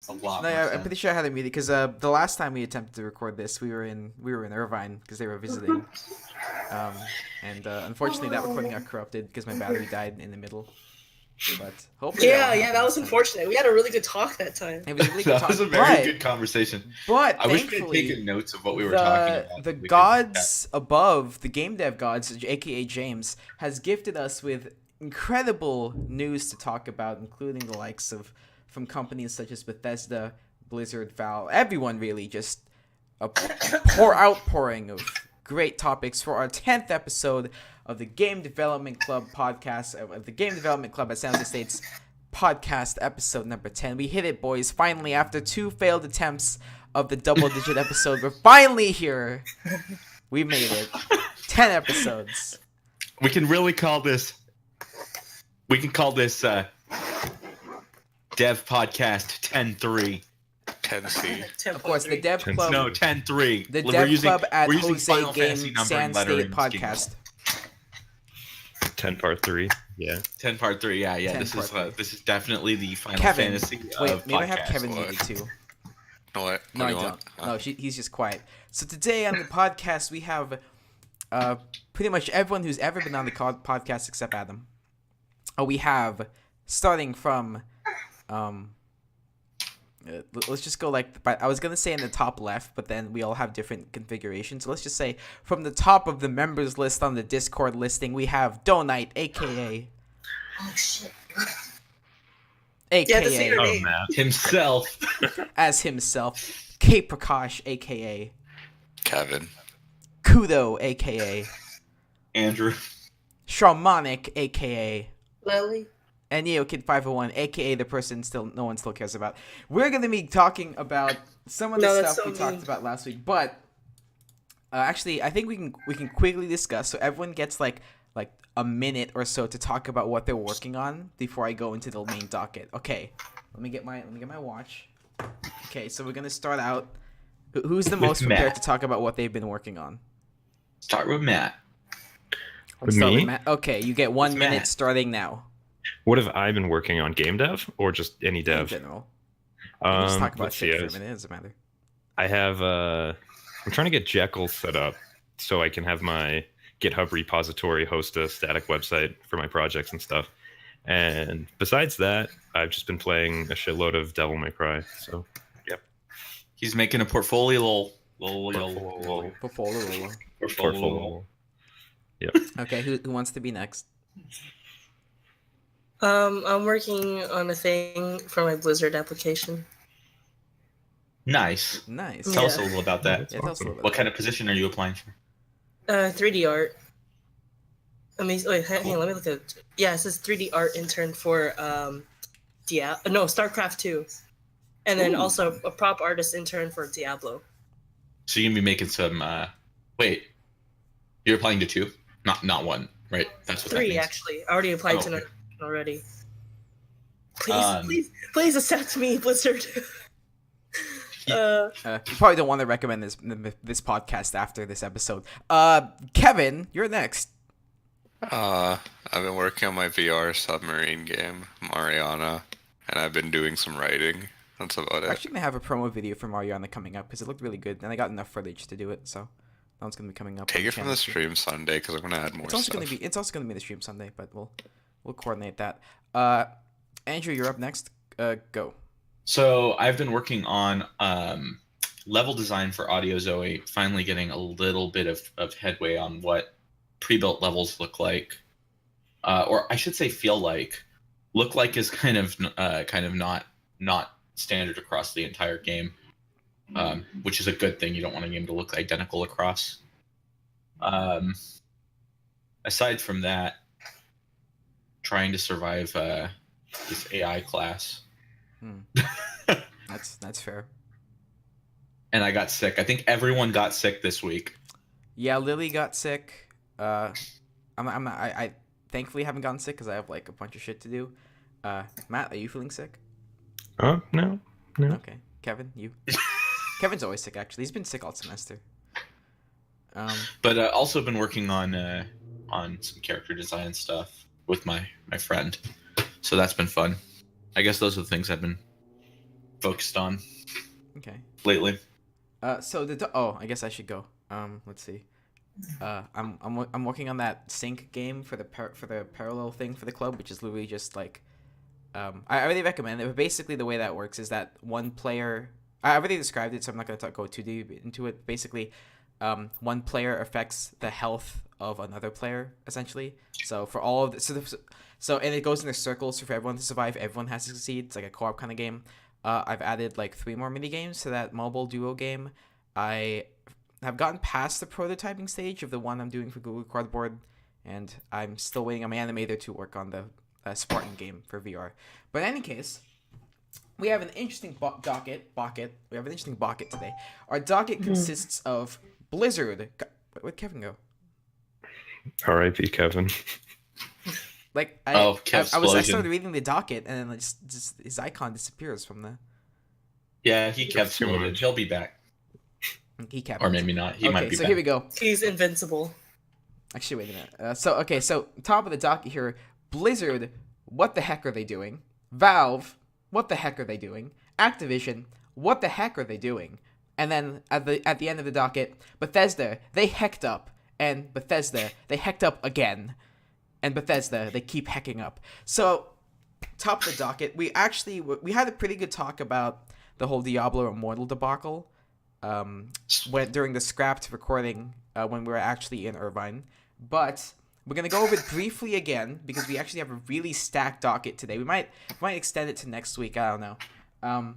a lot No, more yeah, sense. I'm pretty sure I had it muted because the last time we attempted to record this, we were in Irvine because they were visiting, and unfortunately that recording got corrupted because my battery died in the middle. But hopefully that won't happen That was this time. unfortunate. We had a really good talk that time. It was a really good That talk, was a very good conversation. But I wish we had thankfully, taken notes of what we were talking about. the We could- gods above, the game dev gods, aka James, has gifted us with incredible news to talk about, including the likes of from companies such as Bethesda, Blizzard, Valve, everyone really, just a outpouring of great topics for our 10th episode of the Game Development Club podcast, of the Game Development Club at San Jose State's podcast, episode number 10. We hit it, boys. Finally, after 2 failed attempts of the double-digit episode, we're finally here. We made it. 10 episodes. We can really call this. We can call this Dev Podcast 10-3. 10C. Of course, the Dev Club. No, 10-3. The We're Dev using- Club at we're using Jose Final Fantasy Game number San and State lettering podcast. 10 part 3. Yeah. 10 part 3. Yeah. 10 This is part this is definitely the Final Kevin. Fantasy Wait, of maybe I have podcasts. Kevin What? muted too. What? No, I don't. No, he's just quiet. So today on the podcast, we have pretty much everyone who's ever been on the podcast except Adam. We have, starting from, let's just go like, I was going to say in the top left, but then we all have different configurations. So let's just say from the top of the members list on the Discord listing, we have Donite, a.k.a. Oh shit. a.k.a. Yeah, say your Oh, name. Matt. Himself. as himself, K. Prakash, a.k.a. Kevin. Kudo, a.k.a. Andrew. Shamanic, a.k.a. Lily. and NeoKid501, aka the person no one still cares about. We're gonna be talking about some of the No, that's stuff so we talked mean. about last week, but actually, I think we can quickly discuss so everyone gets like a minute or so to talk about what they're working on before I go into the main docket. Okay, let me get my watch. Okay, so we're gonna start out. Who's the most Matt. prepared to talk about what they've been working on? Start with Matt. Let's With start me? Matt. Okay, you get 1 With minute Matt. starting now. What have I been working on? Game dev or just any In dev? general, we can just talk about Let's see. shit for a minute. It doesn't matter. I have. I'm trying to get Jekyll set up so I can have my GitHub repository host a static website for my projects and stuff. And besides that, I've just been playing a shitload of Devil May Cry. So, yep. He's making a portfolio. Portfolio. Yep. Okay, who wants to be next? I'm working on a thing for my Blizzard application. Nice. Nice. Tell us a Yeah. little about that. Yeah, tell us a little bit. What kind of position are you applying for? 3D art. I mean, wait, hang on, let me look at it. Yeah, it says 3D art intern for StarCraft 2. And then Ooh. also a prop artist intern for Diablo. So you're gonna be making some. Wait, you're applying to 2, not 1, right? That's what that 3 means. actually. I already applied to okay. another already. Please accept me, Blizzard. You probably don't want to recommend this podcast after this episode. Kevin, you're next. I've been working on my VR submarine game, Mariana, and I've been doing some writing. That's about I'm it. actually gonna have a promo video for Mariana coming up because it looked really good, and I got enough footage to do it. So that one's gonna be coming up. Take on it from channel the soon. stream Sunday because I'm gonna add more It's also stuff. gonna be in the stream Sunday, but we'll coordinate that. Andrew, you're up next. Go. So I've been working on level design for Audio Zoe, finally getting a little bit of headway on what pre-built levels look like, or I should say feel like. Look like is kind of not standard across the entire game, which is a good thing. You don't want a game to look identical across. Aside from that, trying to survive this AI class. That's fair. And I got sick. I think everyone got sick this week. Yeah, Lily got sick. I thankfully haven't gotten sick because I have like a bunch of shit to do. Matt, are you feeling sick? Oh, no. Okay. Kevin, you? Kevin's always sick, actually. He's been sick all semester. But also been working on some character design stuff with my friend. So that's been fun. I guess those are the things I've been focused on Okay. lately. So I guess I should go. Let's see. I'm working on that sync game for the parallel thing for the club, which is literally just like, I really recommend it. But basically, the way that works is that one player. I already described it, so I'm not gonna go too deep into it. Basically, one player affects the health of another player, essentially. So for all of the, and it goes in a circle. So for everyone to survive, everyone has to succeed. It's like a co-op kind of game. I've added like 3 more mini games to that mobile duo game. I have gotten past the prototyping stage of the one I'm doing for Google Cardboard, and I'm still waiting on my animator to work on the Spartan game for VR. But in any case, we have an interesting docket. We have an interesting docket today. Our docket consists of Blizzard. Where'd Kevin go? R.I.P. Kevin. Like I started reading the docket, and then just his icon disappears from the. Yeah, he kept exploded. He'll be back. He kept. Or maybe not. He might be so back. Here we go. He's invincible. Actually, wait a minute. So top of the docket here, Blizzard. What the heck are they doing? Valve. What the heck are they doing? Activision. What the heck are they doing? And then at the end of the docket, Bethesda. They hecked up, and Bethesda. They hecked up again. And Bethesda, they keep hacking up. So, top of the docket, we had a pretty good talk about the whole Diablo Immortal debacle during the scrapped recording when we were actually in Irvine. But we're going to go over it briefly again because we actually have a really stacked docket today. We might extend it to next week. I don't know.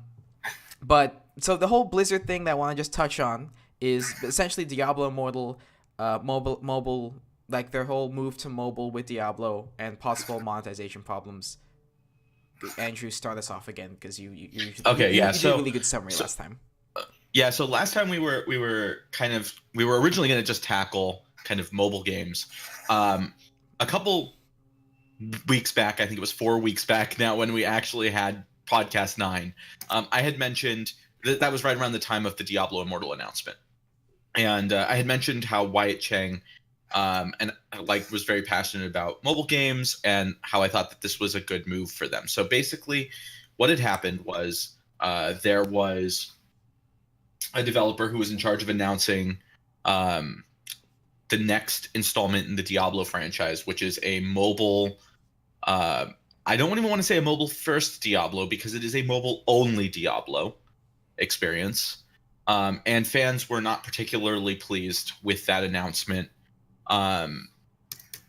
But so the whole Blizzard thing that I want to just touch on is essentially Diablo Immortal mobile. Like their whole move to mobile with Diablo and possible monetization problems. Andrew, start us off again because you did a really good summary last time. Yeah, so last time we were originally going to just tackle kind of mobile games. A couple weeks back, I think it was 4 weeks back now, when we actually had podcast 9, I had mentioned that was right around the time of the Diablo Immortal announcement, and I had mentioned how Wyatt Cheng. And was very passionate about mobile games and how I thought that this was a good move for them. So basically, what had happened was there was a developer who was in charge of announcing the next installment in the Diablo franchise, which is a mobile. I don't even want to say a mobile first Diablo because it is a mobile only Diablo experience, and fans were not particularly pleased with that announcement.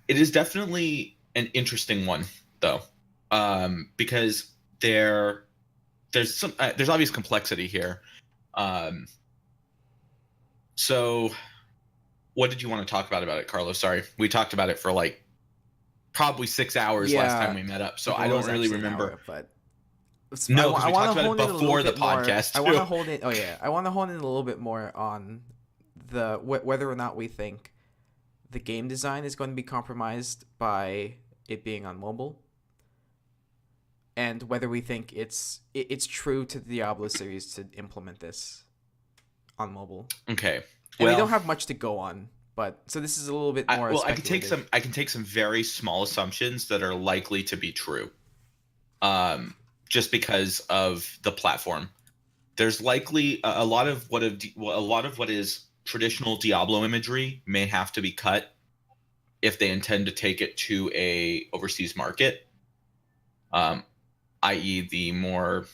It is definitely an interesting one, though, because there's obvious complexity here. So, what did you want to talk about it, Carlos? Sorry, we talked about it for like probably 6 hours last time we met up, so I don't really remember. But no, because we talked about it before the podcast. I want to hold it. Oh yeah, I want to hone in a little bit more on the whether or not we think the game design is going to be compromised by it being on mobile, and whether we think it's true to the Diablo series to implement this on mobile. Okay, and we don't have much to go on, but so this is a little bit more. I can take some very small assumptions that are likely to be true, just because of the platform. There's likely a lot of what is traditional Diablo imagery may have to be cut if they intend to take it to a overseas market, i.e. the more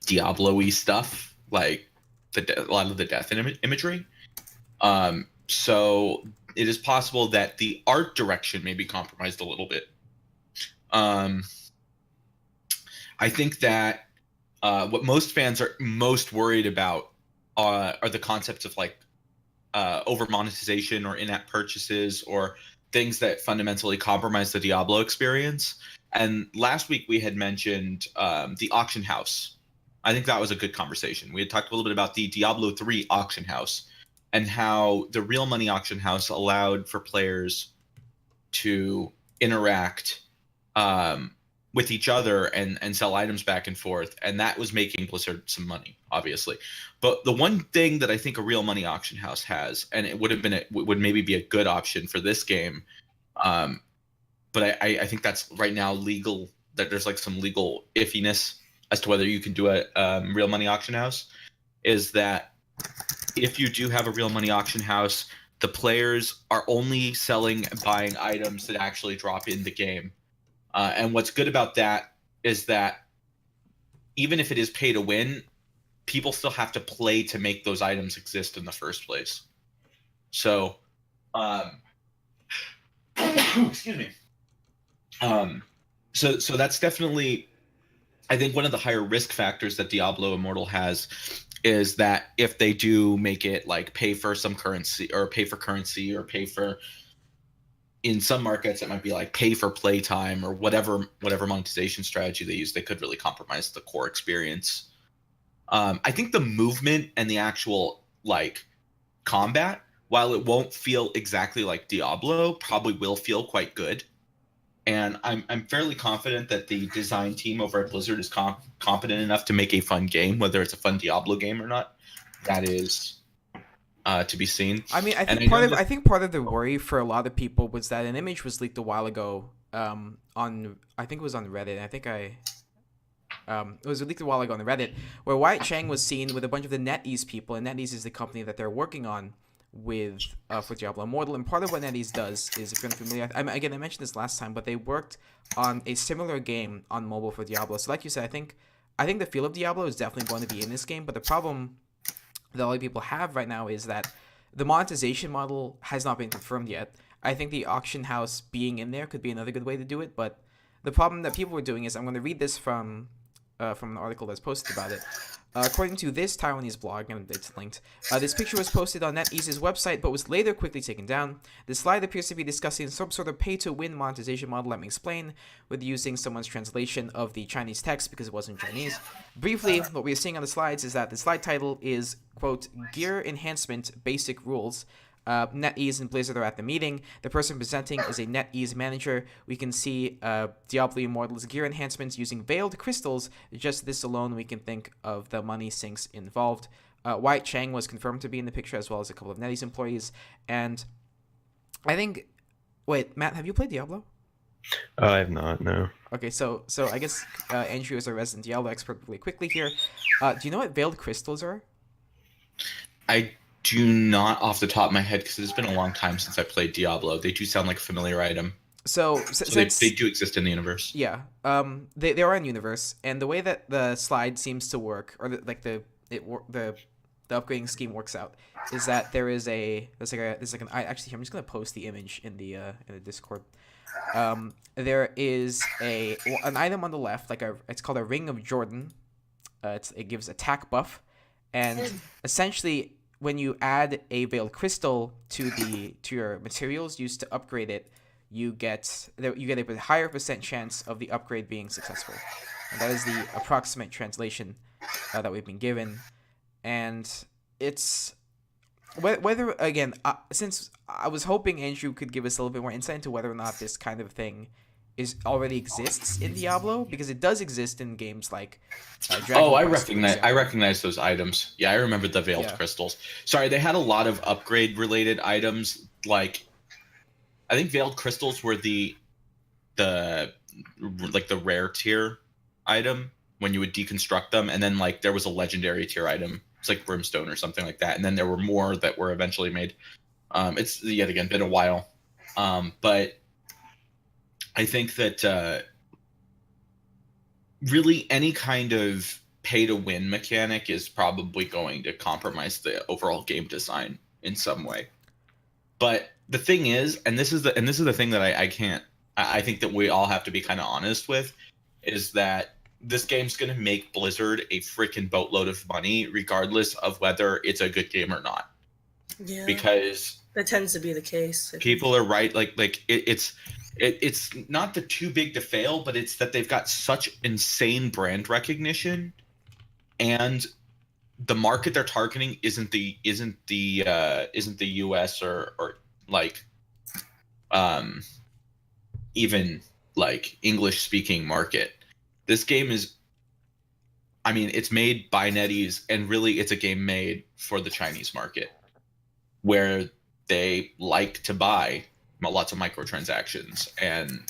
Diablo-y stuff, like a lot of the death imagery. So it is possible that the art direction may be compromised a little bit. I think that what most fans are most worried about are the concepts of like over monetization or in-app purchases or things that fundamentally compromise the Diablo experience. And last week we had mentioned the auction house. I think that was a good conversation. We had talked a little bit about the Diablo 3 auction house and how the real money auction house allowed for players to interact with each other and sell items back and forth, and that was making Blizzard some money, obviously. But the one thing that I think a real money auction house has, and it would maybe be a good option for this game, but I think that's right now legal. That there's like some legal iffiness as to whether you can do a real money auction house is that if you do have a real money auction house, the players are only selling and buying items that actually drop in the game. And what's good about that is that even if it is pay to win, people still have to play to make those items exist in the first place. So, excuse me. So that's definitely, I think, one of the higher risk factors that Diablo Immortal has is that if they do make it like pay for some currency or pay for in some markets, it might be like pay for play time or whatever monetization strategy they use, they could really compromise the core experience. I think the movement and the actual like combat, while it won't feel exactly like Diablo, probably will feel quite good. And I'm fairly confident that the design team over at Blizzard is competent enough to make a fun game, whether it's a fun Diablo game or not. That is to be seen. I mean, I think part of the worry for a lot of people was that an image was leaked a while ago on, I think it was on Reddit. It was leaked a while ago on Reddit, where Wyatt Chang was seen with a bunch of the NetEase people, and NetEase is the company that they're working on with for Diablo Immortal. And part of what NetEase does is, if you're familiar, I mentioned this last time, but they worked on a similar game on mobile for Diablo. So like you said, I think the feel of Diablo is definitely going to be in this game, but the problem that a lot of people have right now is that the monetization model has not been confirmed yet. I think the auction house being in there could be another good way to do it, but the problem that people were doing is, I'm going to read this from an article that's posted about it. According to this Taiwanese blog, and it's linked, this picture was posted on NetEase's website, but was later quickly taken down. The slide appears to be discussing some sort of pay-to-win monetization model. Let me explain, with using someone's translation of the Chinese text because it wasn't Chinese. Briefly, what we are seeing on the slides is that the slide title is, quote, Gear Enhancement Basic Rules. NetEase and Blizzard are at the meeting. The person presenting is a NetEase manager. We can see Diablo Immortal's gear enhancements using veiled crystals. Just this alone, we can think of the money sinks involved. Wyatt Chang was confirmed to be in the picture, as well as a couple of NetEase employees. And I think... Wait, Matt, have you played Diablo? I have not, no. Okay, so I guess Andrew is a resident Diablo expert really quickly here. Do you know what veiled crystals are? I do not off the top of my head, because it's been a long time since I played Diablo. They do sound like a familiar item. So they do exist in the universe. Yeah, they are in universe, and the way that the slide seems to work, or the upgrading scheme works out, is that there's an actually, I'm just gonna post the image in the Discord. There is an item on the left, it's called a Ring of Jordan. It gives attack buff, and essentially, when you add a veiled crystal to your materials used to upgrade it, you get a higher % chance of the upgrade being successful. And that is the approximate translation that we've been given. And it's whether, again, since I was hoping Andrew could give us a little bit more insight into whether or not this kind of thing already exists in Diablo, because it does exist in games like Dragon Quest, I recognize those items. Yeah, I remember the veiled crystals. Sorry, they had a lot of upgrade related items. Like, I think veiled crystals were the rare tier item when you would deconstruct them, and then like there was a legendary tier item. It's like brimstone or something like that, and then there were more that were eventually made. It's yet again been a while, but I think that really any kind of pay-to-win mechanic is probably going to compromise the overall game design in some way. But the thing is, and this is the thing that I think that we all have to be kind of honest with, is that this game's going to make Blizzard a freaking boatload of money, regardless of whether it's a good game or not. Yeah, because that tends to be the case. People are right. It's not the too big to fail, but it's that they've got such insane brand recognition, and the market they're targeting isn't the US or like even like English speaking market. This game is, I mean, it's made by NetEase, and really it's a game made for the Chinese market, where they like to buy lots of microtransactions, and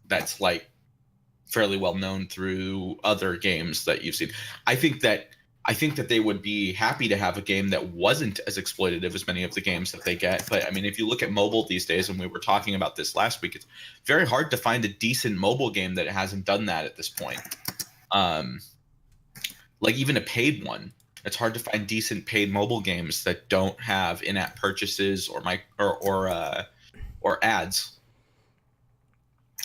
that's like fairly well known through other games that you've seen. I think that they would be happy to have a game that wasn't as exploitative as many of the games that they get. But I mean, if you look at mobile these days, and we were talking about this last week, it's very hard to find a decent mobile game that hasn't done that at this point. Like even a paid one, it's hard to find decent paid mobile games that don't have in-app purchases or ads.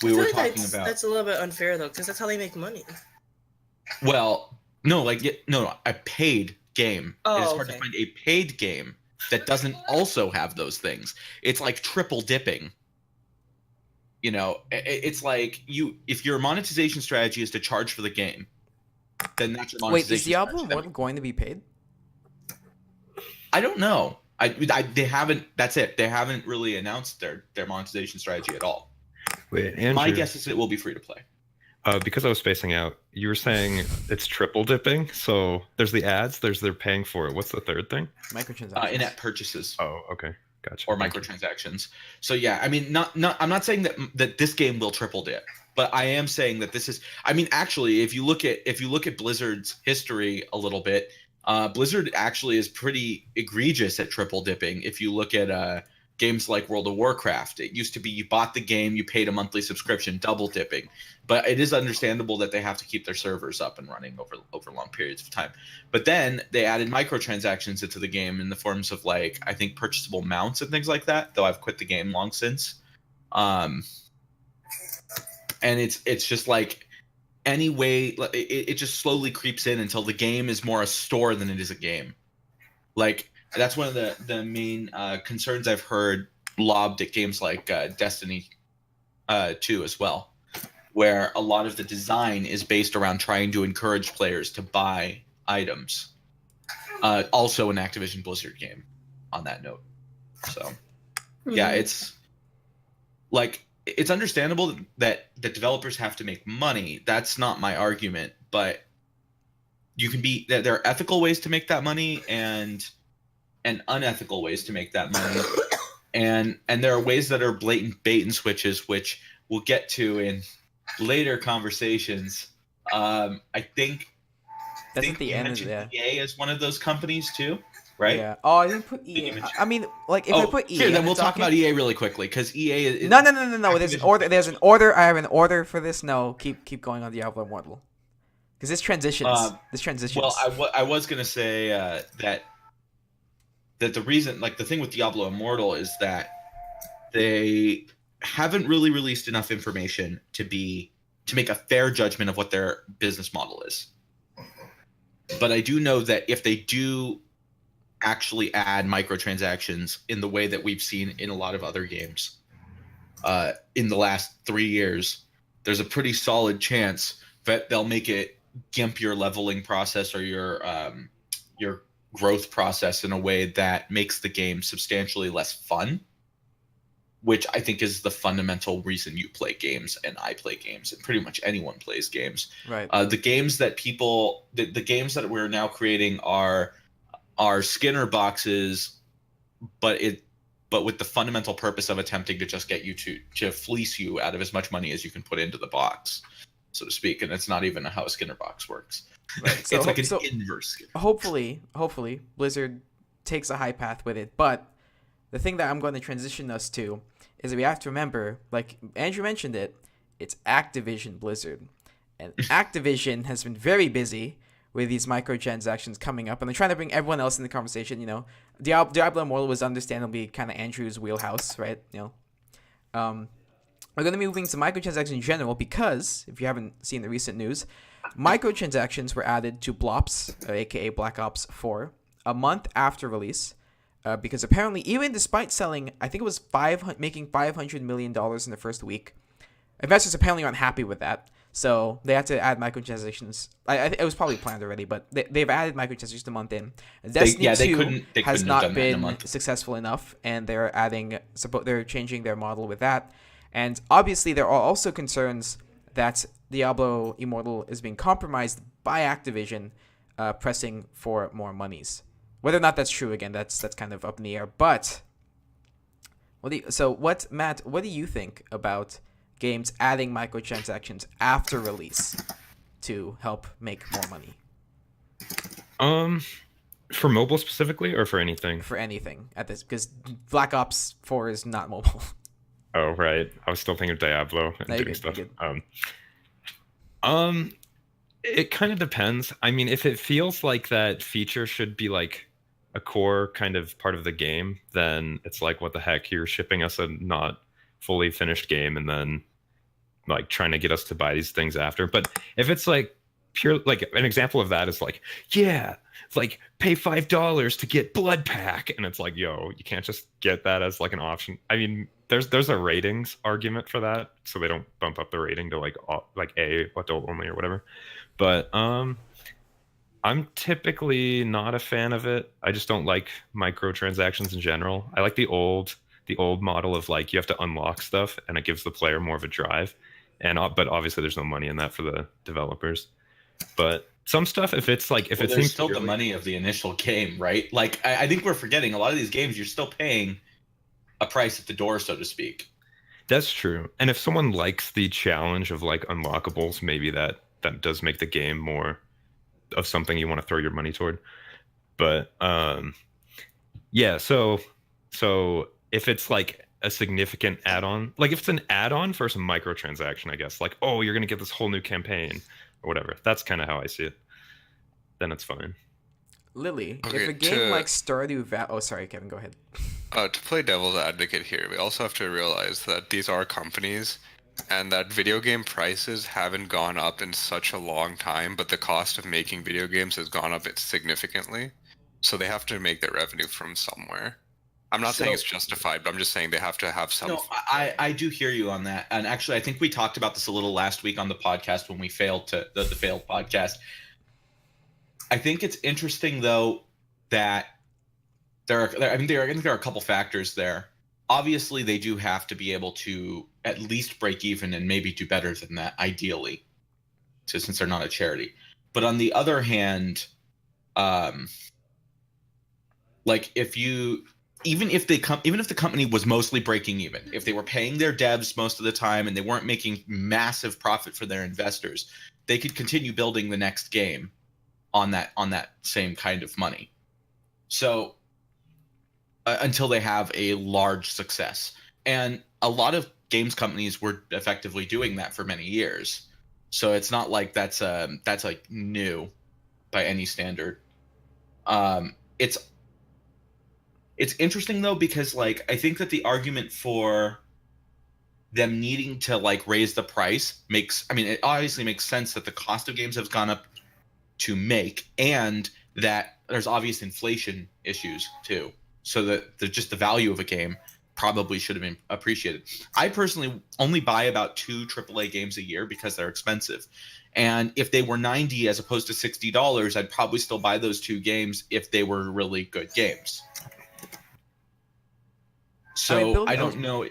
We were talking about that's a little bit unfair though, because that's how they make money. Well, no, a paid game. Oh, It's hard okay. to find a paid game that doesn't also have those things. It's like triple dipping. You know, it's like if your monetization strategy is to charge for the game, then that's your monetization. Wait, is Diablo strategy. Immortal going to be paid? I don't know. They haven't. That's it. They haven't really announced their monetization strategy at all. Wait, Andrew, My guess is it will be free to play. because I was spacing out, you were saying it's triple dipping. So there's the ads, they're paying for it. What's the third thing? Microtransactions. In-app purchases. Oh, okay, gotcha. Or microtransactions. So yeah, I mean, I'm not saying that this game will triple dip, but I am saying that this is. I mean, actually, if you look at Blizzard's history a little bit, Blizzard actually is pretty egregious at triple dipping. If you look at games like World of Warcraft, it used to be you bought the game, you paid a monthly subscription, double dipping. But it is understandable that they have to keep their servers up and running over long periods of time. But then they added microtransactions into the game in the forms of like I think purchasable mounts and things like that. Though I've quit the game long since. And it's just like any way it just slowly creeps in until the game is more a store than it is a game. Like that's one of the main concerns I've heard lobbed at games like Destiny 2 as well, where a lot of the design is based around trying to encourage players to buy items. Also an Activision Blizzard game on that note. So yeah, it's like it's understandable that developers have to make money. That's not my argument, but there are ethical ways to make that money and unethical ways to make that money. And there are ways that are blatant bait and switches, which we'll get to in later conversations. I think That's at the you end. mentioned Yeah. EA is one of those companies too, right? Yeah. Oh, I didn't put EA. I mean, like if I put EA, here, then I'm we'll talk talking- about EA really quickly because EA is No. There's an order. There's an order. I have an order for this. No, keep going on Diablo Immortal. Because this transitions. Well, I was gonna say that the reason, like the thing with Diablo Immortal, is that they haven't really released enough information to make a fair judgment of what their business model is. But I do know that if they do actually add microtransactions in the way that we've seen in a lot of other games in the last 3 years, there's a pretty solid chance that they'll make it gimp your leveling process or your growth process in a way that makes the game substantially less fun, which I think is the fundamental reason you play games and I play games and pretty much anyone plays games. Right. The games that the games that we're now creating are Skinner boxes, but with the fundamental purpose of attempting to just get you to fleece you out of as much money as you can put into the box, so to speak. And it's not even how a Skinner box works. Right. It's like an inverse Skinner. Hopefully, Blizzard takes a high path with it. But the thing that I'm going to transition us to is that we have to remember, like Andrew mentioned it, it's Activision Blizzard. And Activision has been very busy with these microtransactions coming up, and they're trying to bring everyone else in the conversation. You know, Diablo Immortal was understandably kind of Andrew's wheelhouse, right? You know, we're going to be moving to microtransactions in general because, if you haven't seen the recent news, microtransactions were added to BlOps, aka Black Ops 4, a month after release. Because apparently, even despite selling, I think it was making $500 million in the first week, investors apparently aren't happy with that. So they had to add microtransactions. It was probably planned already, but they've added microtransactions a month in. Destiny 2 has not been successful enough, and they're changing their model with that. And obviously, there are also concerns that Diablo Immortal is being compromised by Activision, pressing for more monies. Whether or not that's true, again, that's kind of up in the air. But Matt, what do you think about games adding microtransactions after release to help make more money For mobile specifically, or for anything? for anything at this, because Black Ops 4 is not mobile. Oh, right. I was still thinking of Diablo and No, you're doing good, you're stuff. It kind of depends. I mean, if it feels like that feature should be like a core kind of part of the game, then it's like, what the heck? You're shipping us a not fully finished game and then like trying to get us to buy these things after. But if it's like pure, like an example of that is like, yeah, it's like pay $5 to get Blood Pack, and it's like, yo, you can't just get that as like an option. I mean, there's a ratings argument for that, so they don't bump up the rating to like A, adult only or whatever. But I'm typically not a fan of it. I just don't like microtransactions in general. I like the old model of like you have to unlock stuff and it gives the player more of a drive. But obviously there's no money in that for the developers. But some stuff, if it's like if Well, it there's seems still the money of the initial game, right? Like I think we're forgetting a lot of these games. You're still paying a price at the door, so to speak. That's true. And if someone likes the challenge of like unlockables, maybe that does make the game more of something you want to throw your money toward. But yeah, so if it's like a significant add-on, like if it's an add-on for some microtransaction, I guess, like, oh, you're gonna get this whole new campaign or whatever. That's kind of how I see it. Then it's fine. Lily, Okay, if a game to- like Stardew Valley... Oh, sorry, Kevin, go ahead. To play devil's advocate here, we also have to realize that these are companies and that video game prices haven't gone up in such a long time, but the cost of making video games has gone up significantly. So they have to make their revenue from somewhere. I'm not saying it's justified, but I'm just saying they have to have some. No, I do hear you on that. And actually, I think we talked about this a little last week on the podcast when we failed to the failed podcast. I think it's interesting though that I think there are a couple factors there. Obviously, they do have to be able to at least break even and maybe do better than that, ideally, since they're not a charity. But on the other hand, like even if the company was mostly breaking even, if they were paying their devs most of the time and they weren't making massive profit for their investors, they could continue building the next game on that same kind of money. So until they have a large success. And a lot of games companies were effectively doing that for many years. So it's not like that's like new by any standard. It's interesting though, because like I think that the argument for them needing to like raise the price it obviously makes sense that the cost of games has gone up to make, and that there's obvious inflation issues too. So that just the value of a game probably should have been appreciated. I personally only buy about 2 AAA games a year because they're expensive. And if they were $90 as opposed to $60, I'd probably still buy those 2 games if they were really good games. So I don't know.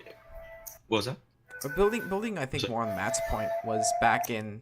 What was that? But building, I think more on Matt's point was back in,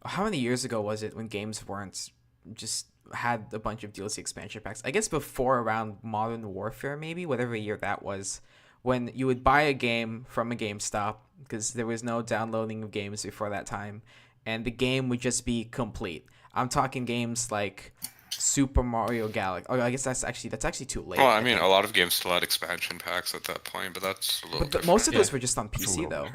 how many years ago was it when games weren't just had a bunch of DLC expansion packs? I guess before around Modern Warfare, maybe, whatever year that was, when you would buy a game from a GameStop because there was no downloading of games before that time, and the game would just be complete. I'm talking games like Super Mario Galaxy. Oh, I guess that's actually too late. Well, I mean, a lot of games still had expansion packs at that point, but that's a little different. Most of those were just on PC though.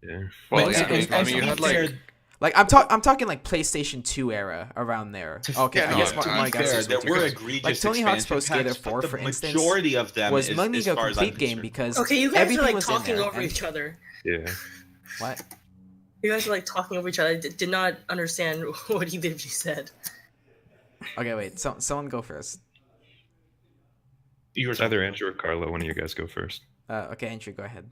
Yeah. Well, Most of those I were mean, you just had on PC. like. Like I'm talking like PlayStation 2 era around there. Okay, Yeah, I guess no, to be Mario fair, Galaxy there was were different. egregious Like Tony Hawk's Pro expansion Skater packs, 4, but for the instance, majority of them was is, money as a far as I'm complete game concerned. because Okay, you guys are everything like was in talking there. over And- each other. Yeah. What? You guys are like talking over each other. I did not understand what either of you said. Okay, wait. Someone go first. You were It's either Andrew or Carlo. One of you guys go first. Okay, Andrew, go ahead.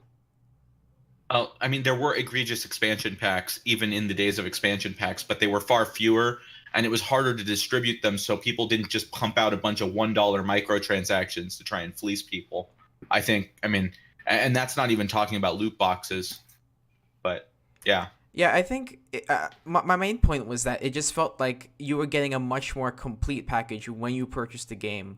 I mean, there were egregious expansion packs even in the days of expansion packs, but they were far fewer, and it was harder to distribute them, so people didn't just pump out a bunch of $1 microtransactions to try and fleece people. I mean, and that's not even talking about loot boxes, but yeah. Yeah, I think my main point was that it just felt like you were getting a much more complete package when you purchased the game.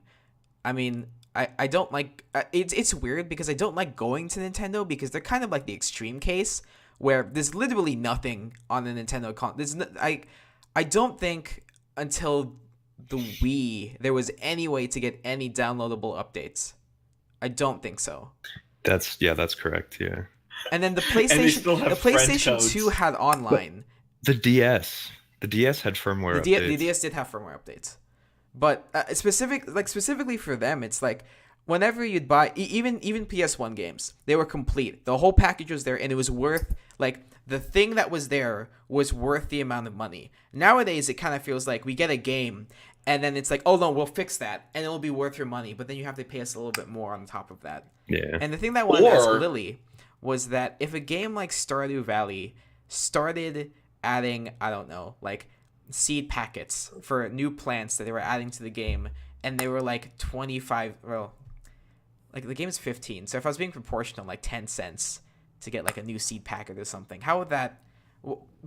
I mean, I don't like it's weird because I don't like going to Nintendo because they're kind of like the extreme case where there's literally nothing on the Nintendo I don't think until the Wii there was any way to get any downloadable updates. I don't think so. That's correct. Yeah. And then the they still have friend PlayStation codes. 2 had online. The DS had firmware updates. The DS did have firmware updates, but specifically for them, it's like whenever you'd buy even PS1 games, they were complete. The whole package was there, and it was worth the thing that was there was worth the amount of money. Nowadays, it kind of feels like we get a game, and then it's like, oh no, we'll fix that, and it'll be worth your money, but then you have to pay us a little bit more on top of that. Yeah. And the thing that I wanted to ask Lily was that if a game like Stardew Valley started adding, I don't know, seed packets for new plants that they were adding to the game, and they were 25, well, the game's 15, so if I was being proportional, 10 cents to get a new seed packet or something, how would that?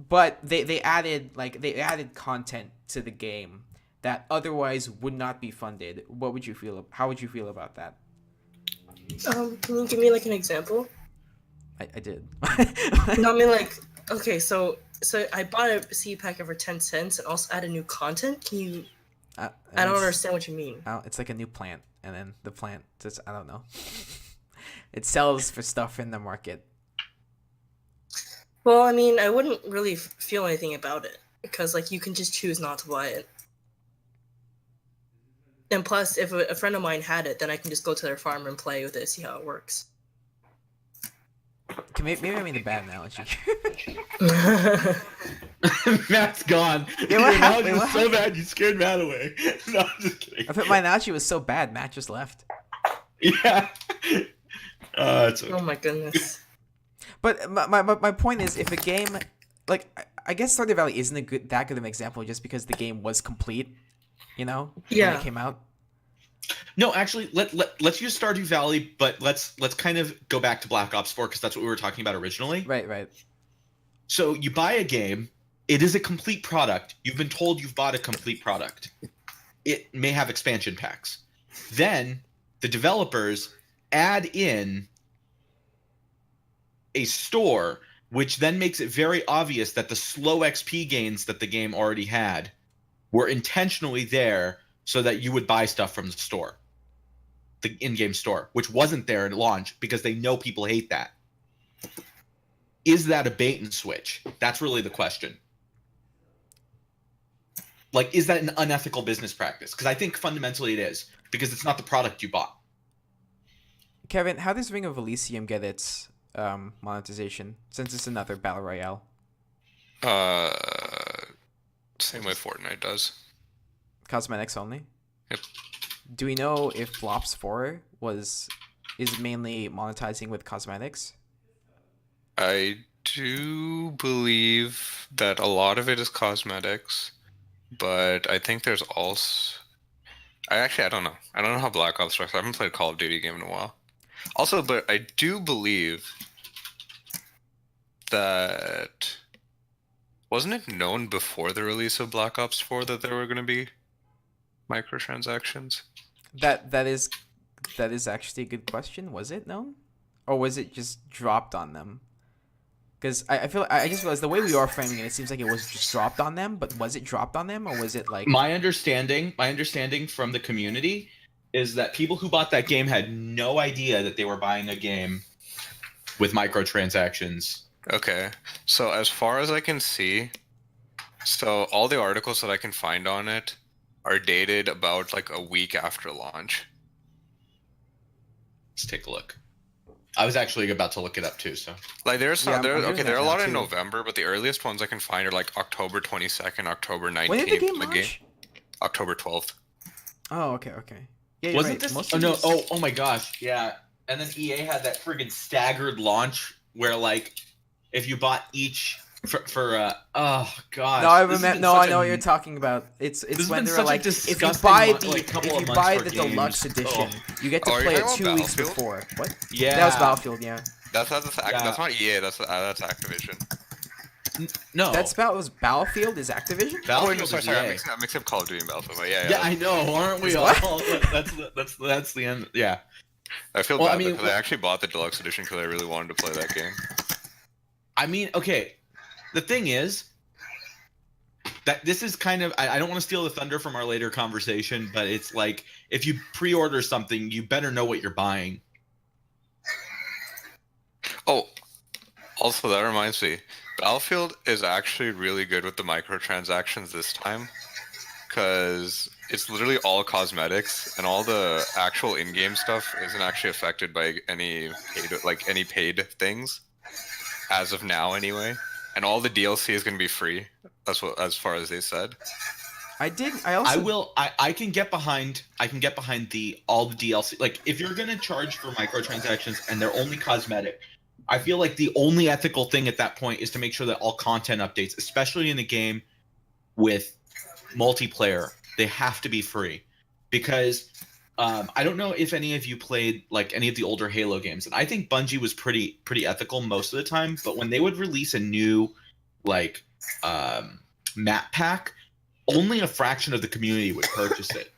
But they added content to the game that otherwise would not be funded. How would you feel about that? Can you give me an example? I did. No, I mean okay, so I bought a seed packet for 10 cents and also added new content. Can you? I don't understand what you mean. It's like a new plant, and then the plant just, I don't know. It sells for stuff in the market. Well, I mean, I wouldn't really feel anything about it because you can just choose not to buy it. And plus, if a friend of mine had it, then I can just go to their farm and play with it, see how it works. Maybe I mean a bad analogy. Matt's gone. Yeah, Your happened? analogy was so bad you scared Matt away. No, I'm just kidding. I thought my analogy was so bad, Matt just left. Yeah. It's okay. Oh my goodness. But my point is, if a game, I guess Stardew Valley isn't that good of an example just because the game was complete, when it came out. No, actually, let's use Stardew Valley, but let's kind of go back to Black Ops 4 because that's what we were talking about originally. Right. So you buy a game, it is a complete product. You've been told you've bought a complete product. It may have expansion packs. Then the developers add in a store, which then makes it very obvious that the slow XP gains that the game already had were intentionally there so that you would buy stuff from the store, the in-game store, which wasn't there at launch because they know people hate that. Is that a bait and switch? That's really the question. Is that an unethical business practice? Because I think fundamentally it is, because it's not the product you bought. Kevin, how does Ring of Elysium get its monetization, since it's another battle royale? Same way Fortnite does. Cosmetics only? Yep. Do we know if BlOps 4 is mainly monetizing with cosmetics? I do believe that a lot of it is cosmetics, but I think there's also... I don't know. I don't know how Black Ops works. I haven't played a Call of Duty game in a while. Also, but I do believe that... Wasn't it known before the release of Black Ops 4 that there were going to be microtransactions? That is actually a good question. Was it known? Or was it just dropped on them? Because I just realized the way we are framing it seems like it was just dropped on them, but was it dropped on them, or was it My understanding from the community is that people who bought that game had no idea that they were buying a game with microtransactions. Okay, so as far as I can see, so all the articles that I can find on it are dated about a week after launch. Let's take a look. I was actually about to look it up too, so. There's some, there are a lot in too. November, but the earliest ones I can find are October 22nd, October 19th. When did the game launch? October 12th. Oh, okay. Yeah, wasn't right. this? Oh my gosh, yeah. And then EA had that friggin' staggered launch where if you bought each for oh god. No, I remember. No, I know what you're talking about. It's when they're if you buy the deluxe edition, you get to play it 2 weeks before. What? Yeah, that was Battlefield. Yeah. That's not EA. That's Activision. No, was Battlefield is Activision. Battlefield sorry. I'm mixing up Call of Duty and Battlefield. But yeah. Yeah, I know. Aren't we all? That's the end. Yeah. I feel bad because I actually bought the deluxe edition because I really wanted to play that game. I mean, okay. The thing is that this is kind of I don't want to steal the thunder from our later conversation, but it's like if you pre-order something, you better know what you're buying. Oh, also that reminds me, Battlefield is actually really good with the microtransactions this time, because it's literally all cosmetics, and all the actual in-game stuff isn't actually affected by any paid things, as of now anyway. And all the DLC is going to be free. That's what, as far as they said. I can get behind all the DLC. Like if you're gonna charge for microtransactions and they're only cosmetic, I feel like the only ethical thing at that point is to make sure that all content updates, especially in a game with multiplayer, they have to be free. Because I don't know if any of you played like any of the older Halo games, and I think Bungie was pretty ethical most of the time. But when they would release a new like map pack, only a fraction of the community would purchase it,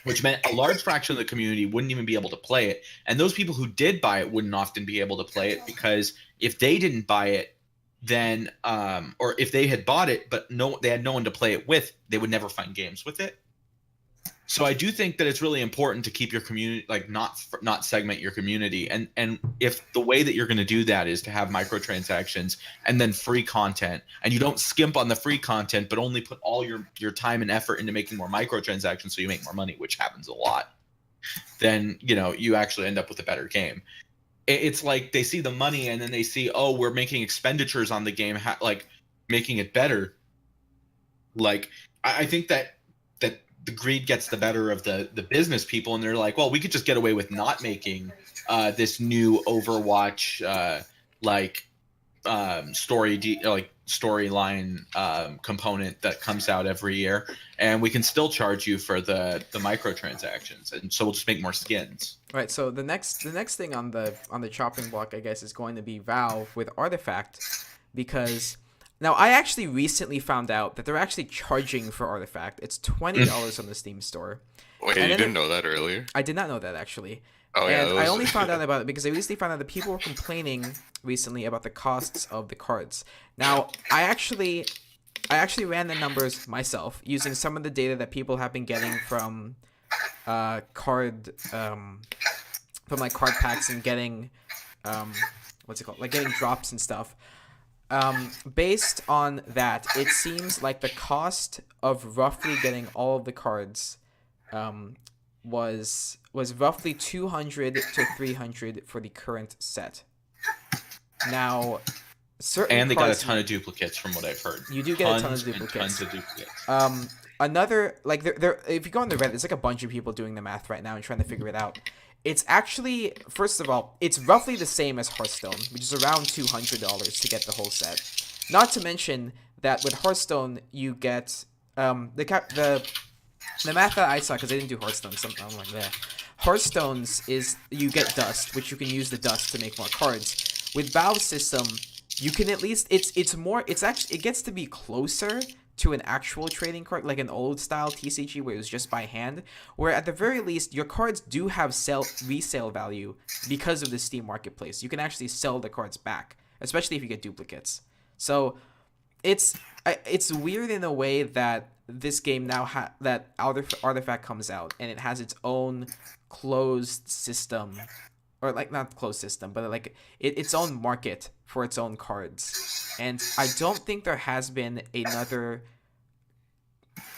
which meant a large fraction of the community wouldn't even be able to play it. And those people who did buy it wouldn't often be able to play it, because if they didn't buy it, then or if they had bought it but they had no one to play it with, they would never find games with it. So I do think that it's really important to keep your community, like not segment your community. And if the way that you're going to do that is to have microtransactions and then free content, and you don't skimp on the free content, but only put all your time and effort into making more microtransactions so you make more money, which happens a lot, then, you know, you actually end up with a better game. It's like they see the money and then they see, oh, we're making expenditures on the game, like making it better. Like, I think that the greed gets the better of the business people, and they're like, well, we could just get away with not making this new Overwatch storyline component that comes out every year, and we can still charge you for the microtransactions, and so we'll just make more skins. Right. So the next thing on the chopping block, I guess, is going to be Valve with Artifact, because now I actually recently found out that they're actually charging for Artifact. It's $20 on the Steam store. Wait, you didn't know that earlier? I did not know that, actually. Oh, yeah, and I only found out about it because I recently found out that people were complaining recently about the costs of the cards. Now, I actually ran the numbers myself using some of the data that people have been getting from card packs and getting getting drops and stuff. Based on that, it seems like the cost of roughly getting all of the cards was roughly $200 to $300 for the current set. Now, and they got a ton of duplicates from what I've heard. You do get a ton of duplicates. Another, like, there if you go on the Reddit, there's like a bunch of people doing the math right now and trying to figure it out. It's actually, first of all, it's roughly the same as Hearthstone, which is around $200 to get the whole set. Not to mention that with Hearthstone, you get the math that I saw, because I didn't do Hearthstone, so I'm like, yeah. Hearthstone's is you get dust, which you can use the dust to make more cards. With Valve's system, you can at least it gets to be closer to an actual trading card, like an old style TCG where it was just by hand, where at the very least your cards do have resale value because of the Steam marketplace. You can actually sell the cards back, especially if you get duplicates. So it's weird in a way that this game now that Artifact comes out and it has its own closed system, or like not closed system, but like its own market for its own cards. And I don't think there has been another.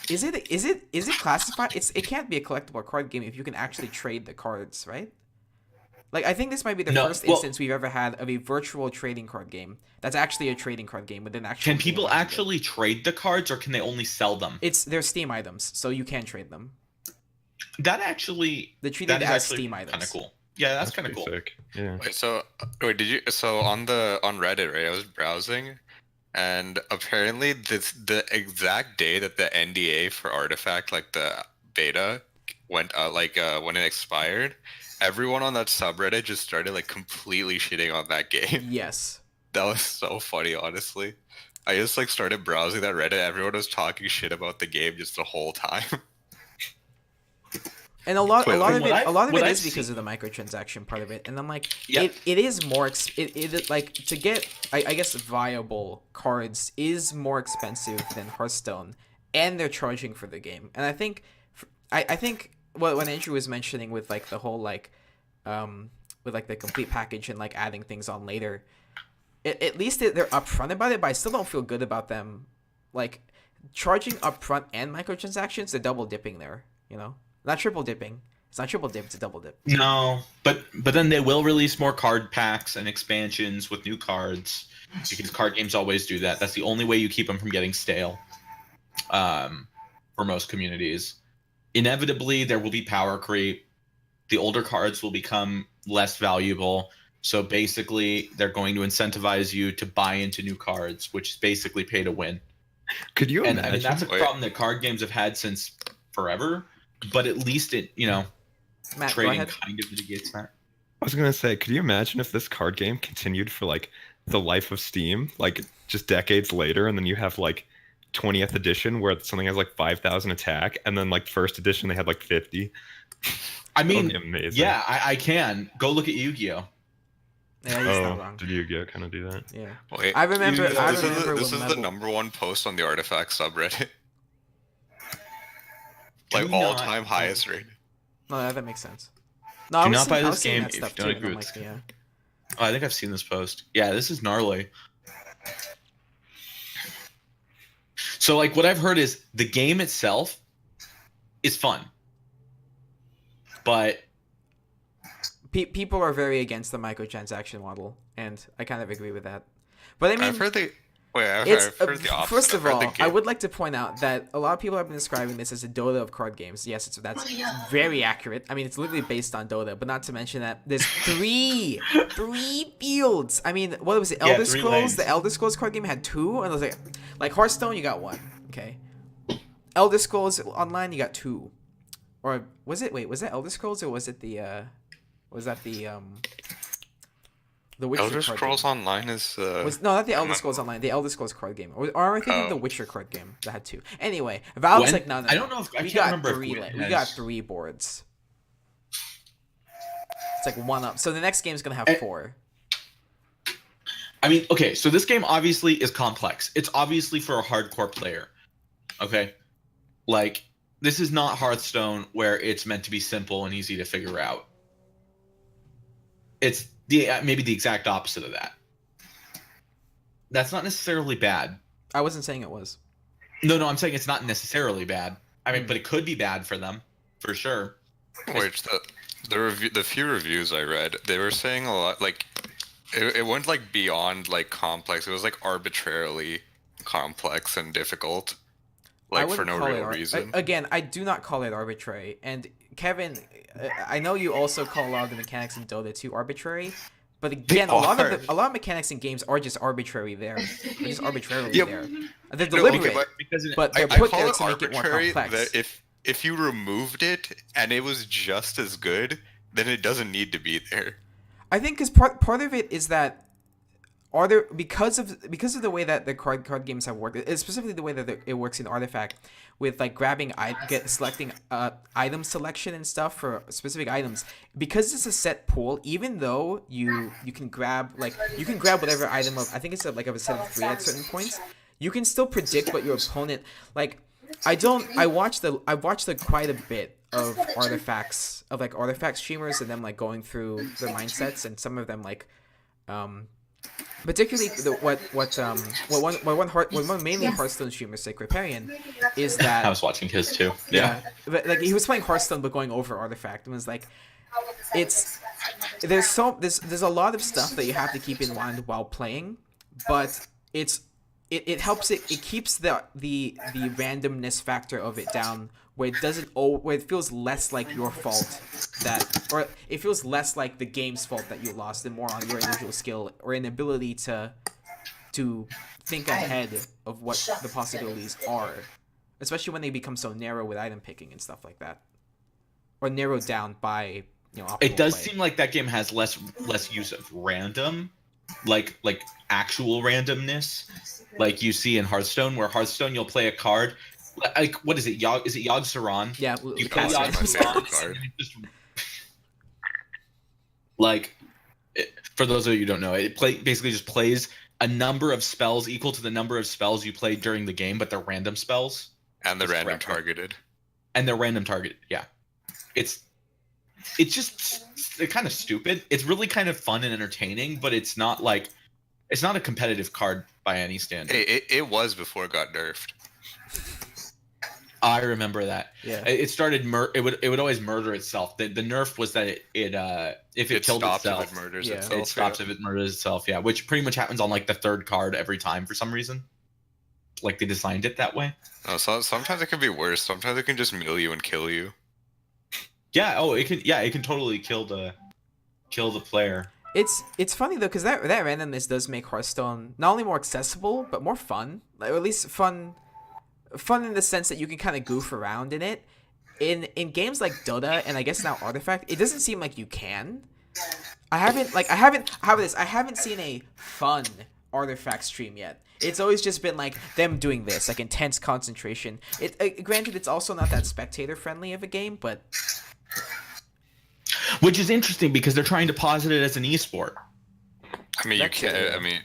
Is it classified? It can't be a collectible card game if you can actually trade the cards, right? Like, I think this might be the first instance we've ever had of a virtual trading card game that's actually a trading card game with an actual. Can people actually trade the cards, or can they only sell them? They're Steam items, so you can trade them. They treat it as Steam items. Kind of cool. Yeah, that's kind of cool. Sick. Yeah. Wait, did you? So on Reddit, right? I was browsing, and apparently the exact day that the NDA for Artifact, like the beta, went when it expired, everyone on that subreddit just started like completely shitting on that game. Yes. That was so funny, honestly. I just like started browsing that Reddit. Everyone was talking shit about the game just the whole time. And a lot of what it I've is because seen- of the microtransaction part of it. And I'm like, Yep. it is more it like to get I guess viable cards is more expensive than Hearthstone, and they're charging for the game. And I think I think what Andrew was mentioning with like the whole like with like the complete package and like adding things on later, at least they're upfront about it. But I still don't feel good about them like charging upfront and microtransactions. They're double dipping there, you know. Not triple dipping. It's not triple dip. It's a double dip. No, but then they will release more card packs and expansions with new cards because card games always do that. That's the only way you keep them from getting stale. For most communities, inevitably there will be power creep. The older cards will become less valuable. So basically, they're going to incentivize you to buy into new cards, which is basically pay to win. Could you And imagine? I mean that's a problem that card games have had since forever. But at least it, Matt, go trading ahead. kind of mitigates that. I was gonna say, could you imagine if this card game continued for like the life of Steam, like just decades later, and then you have like 20th edition where something has like 5,000 attack, and then like first edition they had like 50. I That mean, would be amazing. yeah, I can go look at Yu-Gi-Oh. Yeah, he's not wrong. Did you kind of do that? Yeah. Wait, I remember. this I is remember this when is the Level- #1 post on the Artifact subreddit. Like Do all-time not- highest rated. No, that makes sense. No, I Do was not seeing- buy I was this seeing game that if stuff you don't too, and agree I'm with- like, yeah. Oh, I think I've seen this post. Yeah, this is gnarly. So, like, what I've heard is the game itself is fun, but People are very against the microtransaction model, and I kind of agree with that. But I mean, I've heard the I've it's heard the opposite. first of I've heard all, the I game- would like to point out that a lot of people have been describing this as a Dota of card games. Yes, that's very accurate. I mean, it's literally based on Dota, but not to mention that there's three fields. I mean, what was it? Yeah, Elder 3 Scrolls. lanes. The Elder Scrolls card game had 2, and I was like Hearthstone, you got 1. Okay. Elder Scrolls Online, you got 2. Or was it? Wait, was that Elder Scrolls or was it the? Was that the Witcher Elder card Scrolls game? Online is No, not the Elder Scrolls Online. The Elder Scrolls card game, or am I thinking of the Witcher card game that had 2? Anyway, Valve's When- like, no. I don't know if I we can't got remember if 3. Gwyn We got has- 3 boards. It's like 1 up. So the next game's gonna have Eh. 4. I mean, okay, so this game obviously is complex. It's obviously for a hardcore player. Okay? Like, this is not Hearthstone where it's meant to be simple and easy to figure out. It's maybe the exact opposite of that. That's not necessarily bad. I wasn't saying it was. No, I'm saying it's not necessarily bad. I mean, but it could be bad for them, for sure. Wait, the few reviews I read, they were saying a lot like it went like beyond like complex. It was like arbitrarily complex and difficult, I like for wouldn't no call it real reason. Again, I do not call it arbitrary. And Kevin, I know you also call a lot of the mechanics in Dota 2 arbitrary, but again, a lot of mechanics in games are just arbitrary there. They're just arbitrarily Yep. there. They're No, deliberate, Because but I they're put call there it to make it more arbitrary complex. that if you removed it and it was just as good, then it doesn't need to be there. I think because part of it is that because of the way that the card games have worked, specifically the way that it works in Artifact, with like selecting item selection and stuff for specific items. Because it's a set pool, even though you can grab whatever item of, I think it's like of a set of 3 at certain points, you can still predict what your opponent like. I watched quite a bit of artifacts streamers and them like going through their mindsets, and some of them like particularly what one mainly Hearthstone streamer, Sacred Parian, is that I was watching his too. yeah, but like he was playing Hearthstone but going over Artifact, and was like, there's a lot of stuff that you have to keep in mind while playing, but it helps it keeps the randomness factor of it down, where it feels less like your fault or it feels less like the game's fault that you lost, and more on your individual skill or inability to think ahead of what the possibilities are, especially when they become so narrow with item picking and stuff like that, or narrowed down by optimal It does play. seem like that game has less use of random, like actual randomness, like you see in Hearthstone, where Hearthstone you'll play a card Like, what is it? Is it Yogg Saron? Yeah, You the play caster. Yogg my favorite Saron, card. and it just like, for those of you who don't know, it basically just plays a number of spells equal to the number of spells you played during the game, but they're random spells. And the That's random correct, right? targeted. And they're random targeted. Yeah, it's just kind of stupid. It's really kind of fun and entertaining, but it's not a competitive card by any standard. Hey, it was before it got nerfed. I remember that. Yeah. It started it would always murder itself. The nerf was that if it killed stops itself, if it murders Yeah. itself. it stops if it murders itself. Yeah, which pretty much happens on like the third card every time for some reason. Like they designed it that way. No, sometimes it can be worse. Sometimes it can just mill you and kill you. Yeah. Oh, it can. Yeah, it can totally kill the player. It's funny though, because that randomness does make Hearthstone not only more accessible but more fun. Like, or at least fun in the sense that you can kind of goof around in it. In games like Dota and I guess now Artifact, it doesn't seem like you can. I haven't seen a fun Artifact stream yet. It's always just been like them doing this, like intense concentration. Granted, it's also not that spectator friendly of a game, but Which is interesting because they're trying to posit it as an esport. I mean, you That's can't. it. I mean,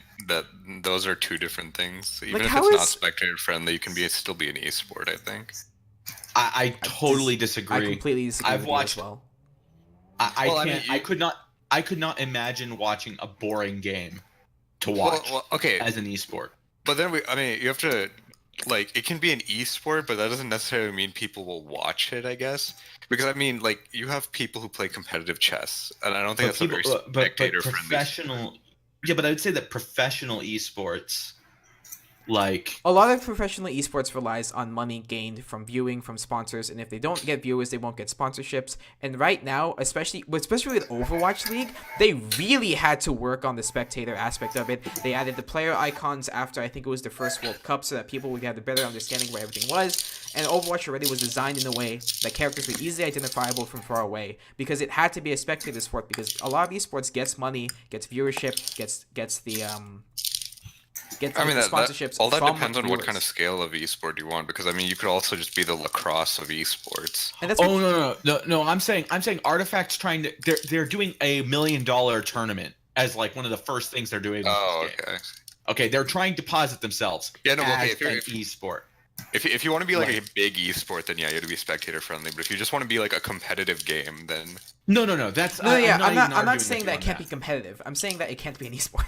those are two different things. Even Like, if how it's not is- spectator friendly, you can still be an esport. I think. I totally disagree. I completely disagree I've with you watched- as well. I Well, I can't. mean, I could not imagine watching a boring game to watch Well, okay, as an esport. but then you have to like it can be an esport, but that doesn't necessarily mean people will watch it. I guess because I mean, like you have people who play competitive chess, and I don't think that's a very but spectator friendly. professional. Yeah, but I would say that professional esports, like A lot of professional esports relies on money gained from viewing, from sponsors, and if they don't get viewers, they won't get sponsorships. And right now, especially with Overwatch League, they really had to work on the spectator aspect of it. They added the player icons after I think it was the first World Cup, so that people would have a better understanding where everything was. And Overwatch already was designed in a way that characters were easily identifiable from far away, because it had to be a spectator sport. Because a lot of esports gets money, gets viewership, gets the I mean, sponsorships. all that from depends on what viewers. kind of scale of esport you want. Because I mean, you could also just be the lacrosse of esports. And that's no. I'm saying Artifact's trying to. They're doing a $1 million tournament as like one of the first things they're doing. Oh, okay. Okay, they're trying to posit themselves. Yeah, no, okay, as an esport. If you want to be like Right. a big esport, then yeah, you have to be spectator friendly. But if you just want to be like a competitive game, then No. That's No, yeah, I'm not arguing saying with that you it on can't be competitive. I'm saying that it can't be an esport.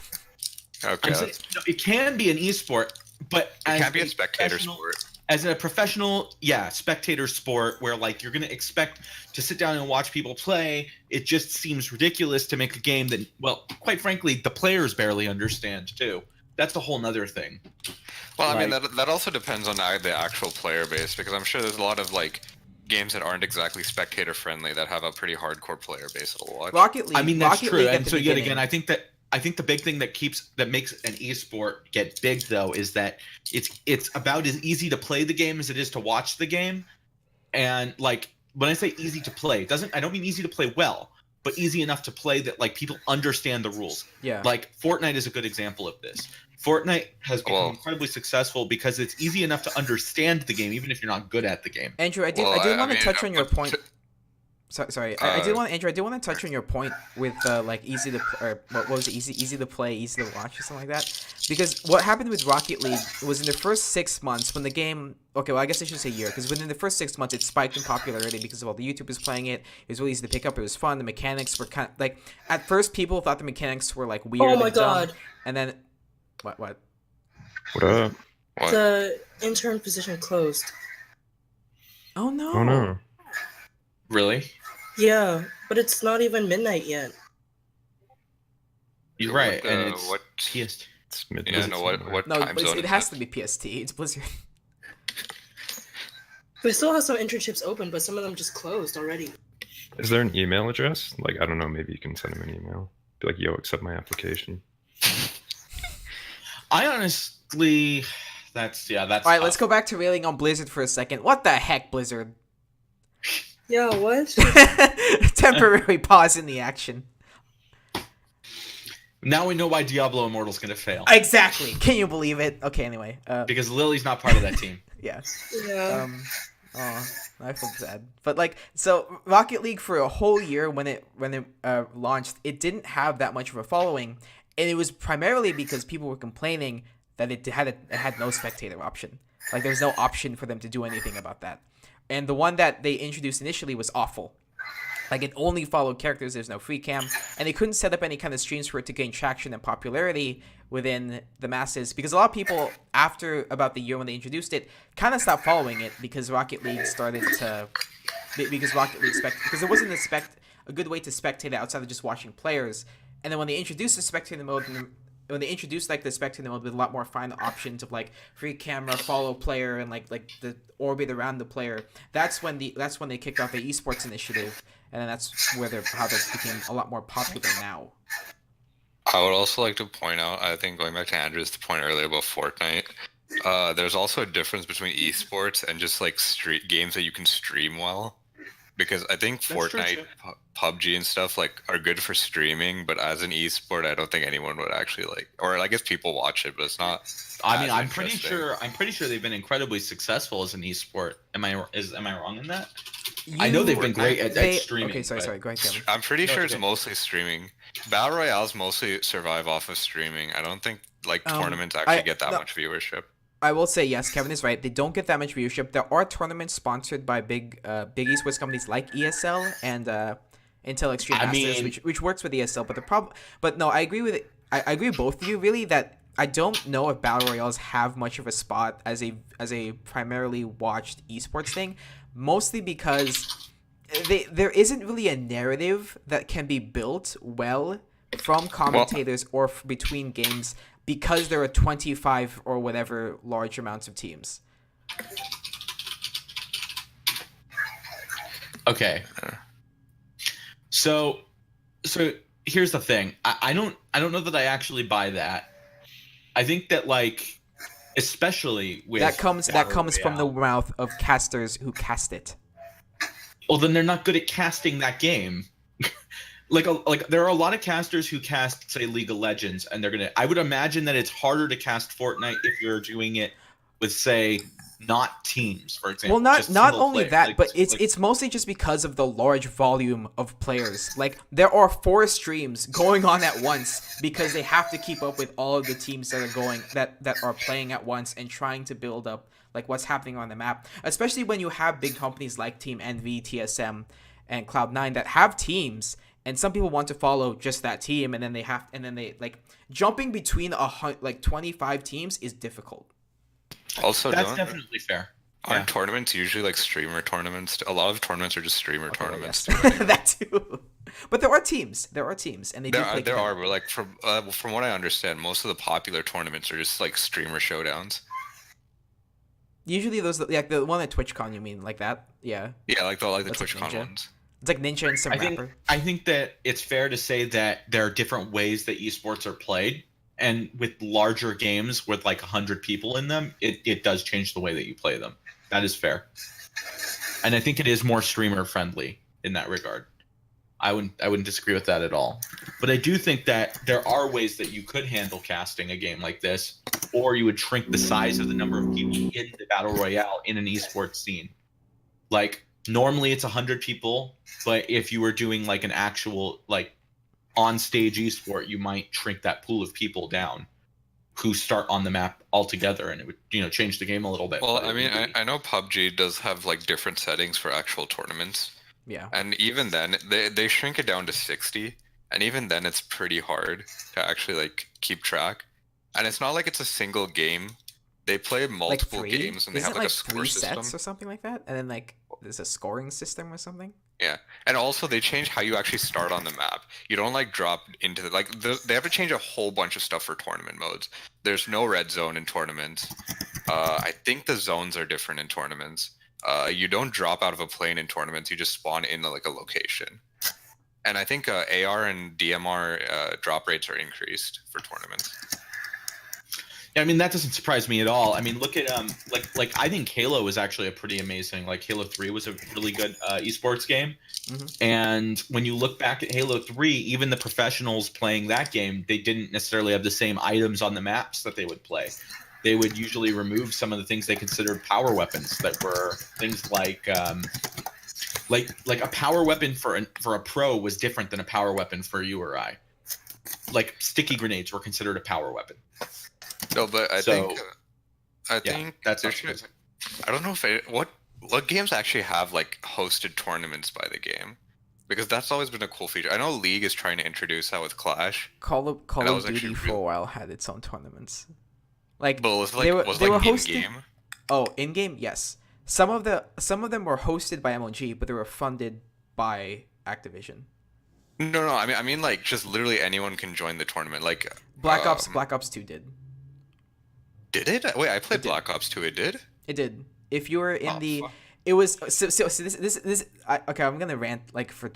okay, I'm saying, no, it can be an esport, but it as can't be a spectator professional- sport. As a professional, spectator sport where like you're gonna expect to sit down and watch people play, it just seems ridiculous to make a game that, well, quite frankly, the players barely understand too. That's a whole nother thing. Well, I mean Like- that also depends on the actual player base, because I'm sure there's a lot of like games that aren't exactly spectator friendly that have a pretty hardcore player base that'll watch. Rocket League. I mean, that's Rocket true. League at And the so yet beginning- again, I think the big thing that makes an esport get big though is that it's about as easy to play the game as it is to watch the game. And like when I say easy to play, I don't mean easy to play well, but easy enough to play that like people understand the rules. Yeah. Like Fortnite is a good example of this. Fortnite has become Well- incredibly successful because it's easy enough to understand the game even if you're not good at the game. Andrew, I did Well, want to mean, touch on your but- point. Sorry, I did want Andrew. I did want to touch on your point with like easy to or what was it, easy to play, easy to watch, or something like that. Because what happened with Rocket League was in the first 6 months when the game. Okay, well I guess I should say year, because within the first 6 months it spiked in popularity because of all the YouTubers playing it. It was really easy to pick up. It was fun. The mechanics were kind of like at first people thought the mechanics were like weird. Oh my and dumb, god. And then what? What up? What? The intern position closed. Oh no! Oh no. Really? Yeah, but it's not even midnight yet. You're right. What, And it's what? PS. It's mid- Yeah, no. What No, time but zone? it is has that? to be PST. It's Blizzard. We still have some internships open, but some of them just closed already. Is there an email address? Like, I don't know, maybe you can send him an email. Be like, yo, accept my application. I honestly, that's. All right, let's go back to railing on Blizzard for a second. What the heck, Blizzard? Yeah, what? Temporary pause in the action. Now we know why Diablo Immortal's gonna fail Exactly. Can you believe it? Okay, anyway. because Lily's not part of that team. Yeah. Yeah. I feel sad. But like, so Rocket League for a whole year when it launched, it didn't have that much of a following, and it was primarily because people were complaining that it had no spectator option. Like, there's no option for them to do anything about that. And the one that they introduced initially was awful. Like, it only followed characters. There's no free cam, and they couldn't set up any kind of streams for it to gain traction and popularity within the masses, because a lot of people, after about the year when they introduced it, kind of stopped following it because Rocket League started to because it wasn't a good way to spectate outside of just watching players. And then when they introduced the spectator mode, when they introduced like the spectator mode with a lot more fine options of like free camera, follow player, and like the orbit around the player, that's when they kicked off the esports initiative, and then that's how they became a lot more popular now. I would also like to point out, I think going back to Andrew's point earlier about Fortnite, there's also a difference between esports and just like street games that you can stream well. Because I think That's Fortnite, PUBG and stuff like are good for streaming, but as an esport, I don't think anyone would actually like, or I guess people watch it, but it's not. I mean, I'm pretty sure they've been incredibly successful as an esport. Am I wrong in that? I know they've been great at streaming. Okay, sorry. Go ahead, Kevin. I'm pretty sure it's mostly streaming. Battle Royales mostly survive off of streaming. I don't think like tournaments actually get that much viewership. I will say yes, Kevin is right. They don't get that much viewership. There are tournaments sponsored by big esports companies like ESL and Intel Extreme Masters, which works with ESL. But no, I agree with it. I agree with both of you really that I don't know if battle royales have much of a spot as a primarily watched esports thing, mostly because there isn't really a narrative that can be built well from commentators or between games, because there are 25 or whatever large amounts of teams. Okay. So here's the thing. I don't know that I actually buy that. I think that like, especially with that comes from the mouth of casters who cast it. Well, then they're not good at casting that game. Like there are a lot of casters who cast, say, League of Legends, and I would imagine that it's harder to cast Fortnite if you're doing it with, say, not teams, for example. Well, not only that, but it's mostly just because of the large volume of players. Like, there are 4 streams going on at once because they have to keep up with all of the teams that are playing at once and trying to build up like what's happening on the map. Especially when you have big companies like Team Envy, TSM, and Cloud9 that have teams. And some people want to follow just that team, and then they like jumping between 25 teams is difficult. Also, that's definitely fair. Aren't tournaments usually like streamer tournaments? A lot of tournaments are just streamer tournaments. Yes. That too. But there are teams, and they there are. But like from what I understand, most of the popular tournaments are just like streamer showdowns. Usually those like the one at TwitchCon, you mean like that? Yeah. Yeah, like the TwitchCon ones. It's like Ninja and some rapper. I think that it's fair to say that there are different ways that esports are played, and with larger games with like 100 people in them, it does change the way that you play them. That is fair, and I think it is more streamer friendly in that regard. I wouldn't disagree with that at all. But I do think that there are ways that you could handle casting a game like this, or you would shrink the size of the number of people in the battle royale in an esports scene. Like, normally it's 100 people, but if you were doing like an actual like on-stage esport, you might shrink that pool of people down who start on the map altogether, and it would change the game a little bit. Well, I mean, I know PUBG does have like different settings for actual tournaments. Yeah. And even then, they shrink it down to 60, and even then it's pretty hard to actually like keep track. And it's not like it's a single game. They play multiple games, and they have like a score system or something like that. And then like there's a scoring system or something. Yeah, and also they change how you actually start on the map. You don't like drop into they have to change a whole bunch of stuff for tournament modes. There's no red zone in tournaments. I think the zones are different in tournaments. You don't drop out of a plane in tournaments. You just spawn in like a location. And I think AR and DMR drop rates are increased for tournaments. Yeah, I mean, that doesn't surprise me at all. I mean, look at like I think Halo was actually a pretty amazing. Like Halo 3 was a really good esports game. Mm-hmm. And when you look back at Halo 3, even the professionals playing that game, they didn't necessarily have the same items on the maps that they would play. they would usually remove some of the things they considered power weapons that were things like a power weapon for a pro was different than a power weapon for you or I. Like sticky grenades were considered a power weapon. No, but I think that's I don't know if what games actually have like hosted tournaments by the game, because that's always been a cool feature. I know League is trying to introduce that with Clash. Call of Duty for a while had its own tournaments. Like, but they were hosted. In-game? Oh, in game, yes. Some of them were hosted by MOG, but they were funded by Activision. No. I mean, like, just literally anyone can join the tournament. Like, Black Ops 2 did. Did it? Wait, I played Black Ops 2. It did. It did. If you were in fuck. it was this. Okay, I'm gonna rant like for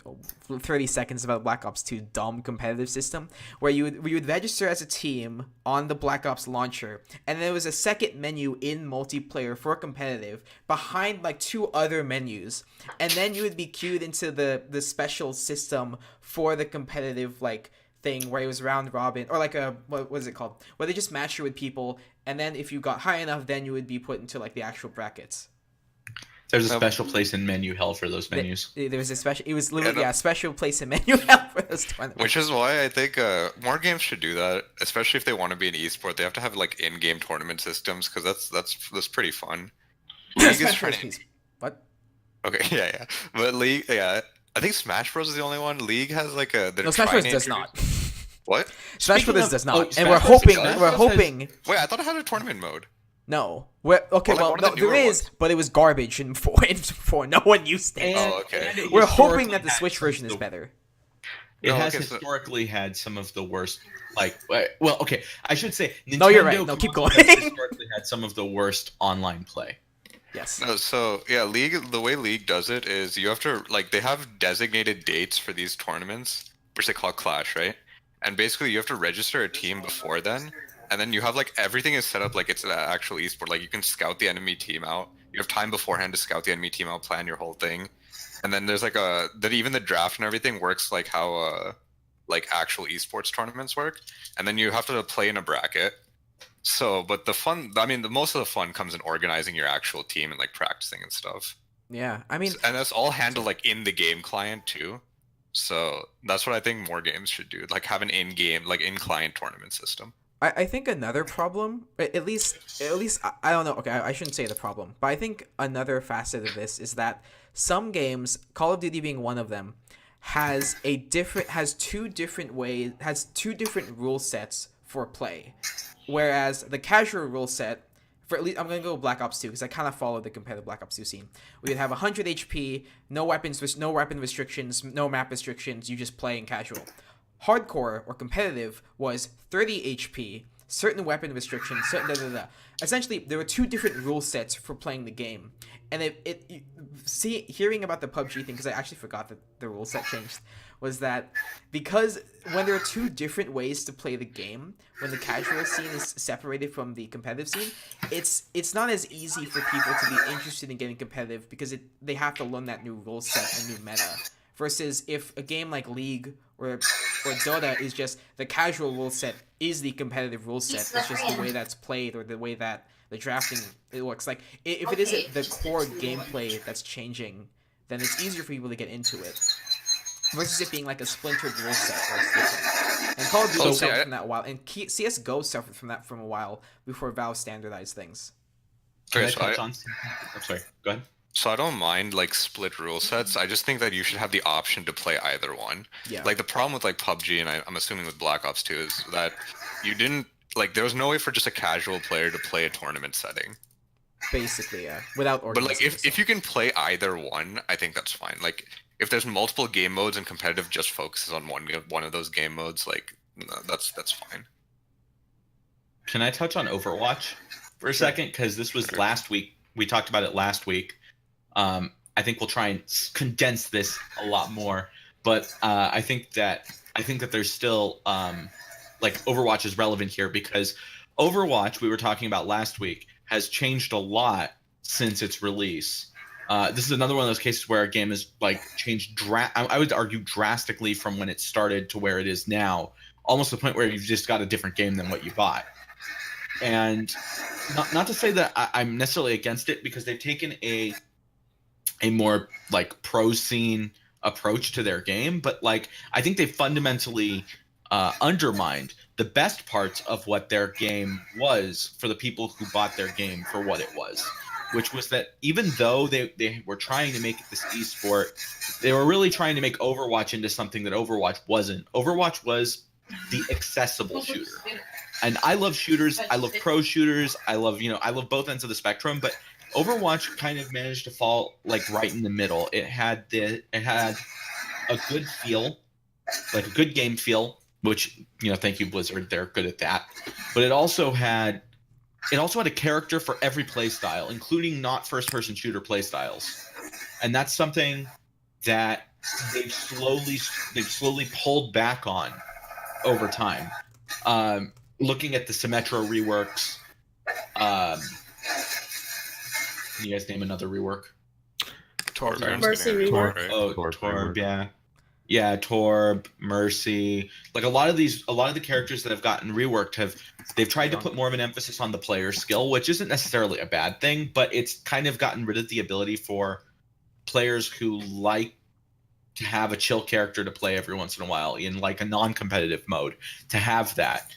30 seconds about Black Ops 2 dumb competitive system where you would register as a team on the Black Ops launcher, and there was a second menu in multiplayer for competitive behind like 2 other menus, and then you would be queued into the special system for the competitive like thing where it was round robin, or like what was it called, where they just match you with people, and then if you got high enough, then you would be put into like the actual brackets. There's a special place in menu hell for those menus. There was a special. It was literally a special place in menu hell for those tournaments. Which is why I think more games should do that, especially if they want to be an esport. They have to have like in-game tournament systems, because that's pretty fun. League is trying to... What? Okay, yeah. But League, I think Smash Bros is the only one. League has like a. No, Smash Bros does not. What? Smash Bros does not, and we're hoping. Wait, I thought it had a tournament mode. No. There is, but it was garbage in 4. No one used it. Okay. We're hoping that the Switch version is better. It has historically had some of the worst, like, well, okay, I should say Nintendo. No, you're right. No, keep going. Has historically had some of the worst online play. Yes. No, so yeah, League. The way League does it is you have to like they have designated dates for these tournaments, which they call Clash, right? And basically, you have to register a team before then. And then you have like everything is set up like it's an actual esport. Like you can scout the enemy team out. You have time beforehand to scout the enemy team out, plan your whole thing. And then there's like that even the draft and everything works like how like actual esports tournaments work. And then you have to play in a bracket. So, but the most of the fun comes in organizing your actual team and like practicing and stuff. Yeah, I mean, and that's all handled like in the game client too. So that's what I think more games should do. Like have an in-game, like in-client tournament system. I think another problem, at least I don't know. Okay, I shouldn't say the problem, but I think another facet of this is that some games, Call of Duty being one of them, has two different rule sets for play, whereas the casual rule set, for at least I'm gonna go Black Ops 2 because I kind of follow the competitive Black Ops 2 scene. We would have 100 HP, no weapon restrictions, no map restrictions. You just play in casual. Hardcore or competitive was 30 HP, certain weapon restrictions, certain Essentially, there were 2 different rule sets for playing the game, and hearing about the PUBG thing, because I actually forgot that the rule set changed, was that because when there are 2 different ways to play the game, when the casual scene is separated from the competitive scene, it's not as easy for people to be interested in getting competitive because they have to learn that new rule set and new meta. Versus if a game like League or Dota is just the casual rule set is the competitive rule set. It's just the way that's played or the way that the drafting it works. Like if it isn't the core gameplay that's changing, then it's easier for people to get into it. Versus it being like a splintered rule set where it's different. And Call of Duty suffered from that a while, and CS:GO suffered from that from a while before Valve standardized things. Okay, I'm sorry. Go ahead. So I don't mind like split rule sets. I just think that you should have the option to play either one. Yeah. Like the problem with like PUBG and I'm assuming with Black Ops 2 is that you didn't like there was no way for just a casual player to play a tournament setting. Basically, yeah. Without organizing. But like if you can play either one, I think that's fine. Like if there's multiple game modes and competitive just focuses on one of those game modes, like that's fine. Can I touch on Overwatch for a second? Because this was last week. We talked about it last week. I think we'll try and condense this a lot more, but I think that there's still like Overwatch is relevant here because Overwatch we were talking about last week has changed a lot since its release. This is another one of those cases where a game has like changed. I would argue drastically from when it started to where it is now, almost to the point where you've just got a different game than what you bought. and not to say that I'm necessarily against it, because they've taken a more like pro scene approach to their game, but like I think they fundamentally undermined the best parts of what their game was for the people who bought their game for what it was, which was that even though they were trying to make it this esport, they were really trying to make Overwatch into something that Overwatch wasn't. Overwatch was the accessible shooter. And I love shooters. I love pro shooters. I love both ends of the spectrum, but Overwatch kind of managed to fall like right in the middle. It had a good feel, like a good game feel, which, thank you, Blizzard, they're good at that. But it also had a character for every play style, including not first-person shooter play styles. And that's something that they've slowly pulled back on over time. Looking at the Symmetra reworks, can you guys name another rework? Torb. Mercy rework. Oh, Torb, yeah. Yeah, Torb, Mercy. Like a lot of the characters that have gotten reworked they've tried to put more of an emphasis on the player skill, which isn't necessarily a bad thing, but it's kind of gotten rid of the ability for players who like to have a chill character to play every once in a while in like a non-competitive mode, to have that.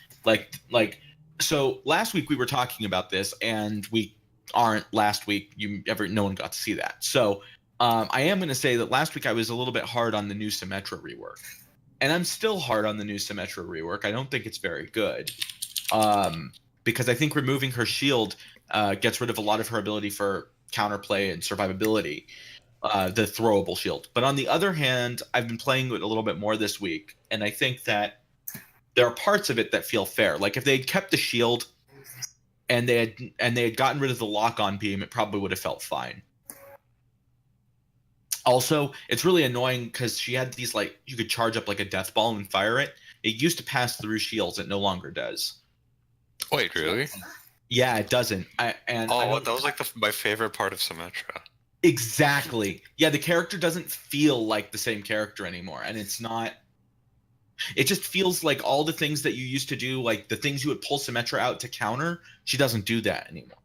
So last week we were talking about this, and we aren't last week. No one got to see that. So I am going to say that last week I was a little bit hard on the new Symmetra rework, and I'm still hard on the new Symmetra rework. I don't think it's very good, because I think removing her shield gets rid of a lot of her ability for counterplay and survivability, the throwable shield. But on the other hand, I've been playing it a little bit more this week, and I think that there are parts of it that feel fair. Like if they'd kept the shield and they had gotten rid of the lock-on beam, it probably would have felt fine. Also, it's really annoying because she had these, like, you could charge up like a death ball and fire it. It used to pass through shields. It no longer does. Wait, really? Yeah, it doesn't. That was like my favorite part of Symmetra. Exactly. Yeah, the character doesn't feel like the same character anymore, and it's not. It just feels like all the things that you used to do, like the things you would pull Symmetra out to counter, she doesn't do that anymore.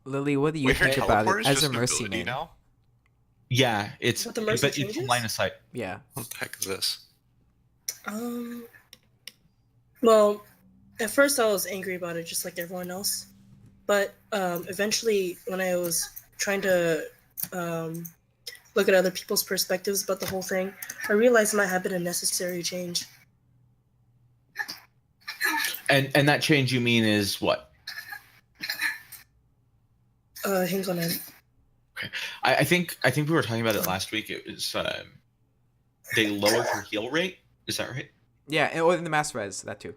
Lily, what do you think about it as a Mercy main? Now? Yeah, it's What, the Mercy but it's changes? line of sight. Yeah. What the heck is this? Well, at first I was angry about it, just like everyone else. But eventually, when I was trying to look at other people's perspectives about the whole thing, I realized it might have been a necessary change. And that change you mean is what? Hang on. Okay. I think we were talking about it last week. It was they lowered her heal rate. Is that right? Yeah, and in the mass res, that too.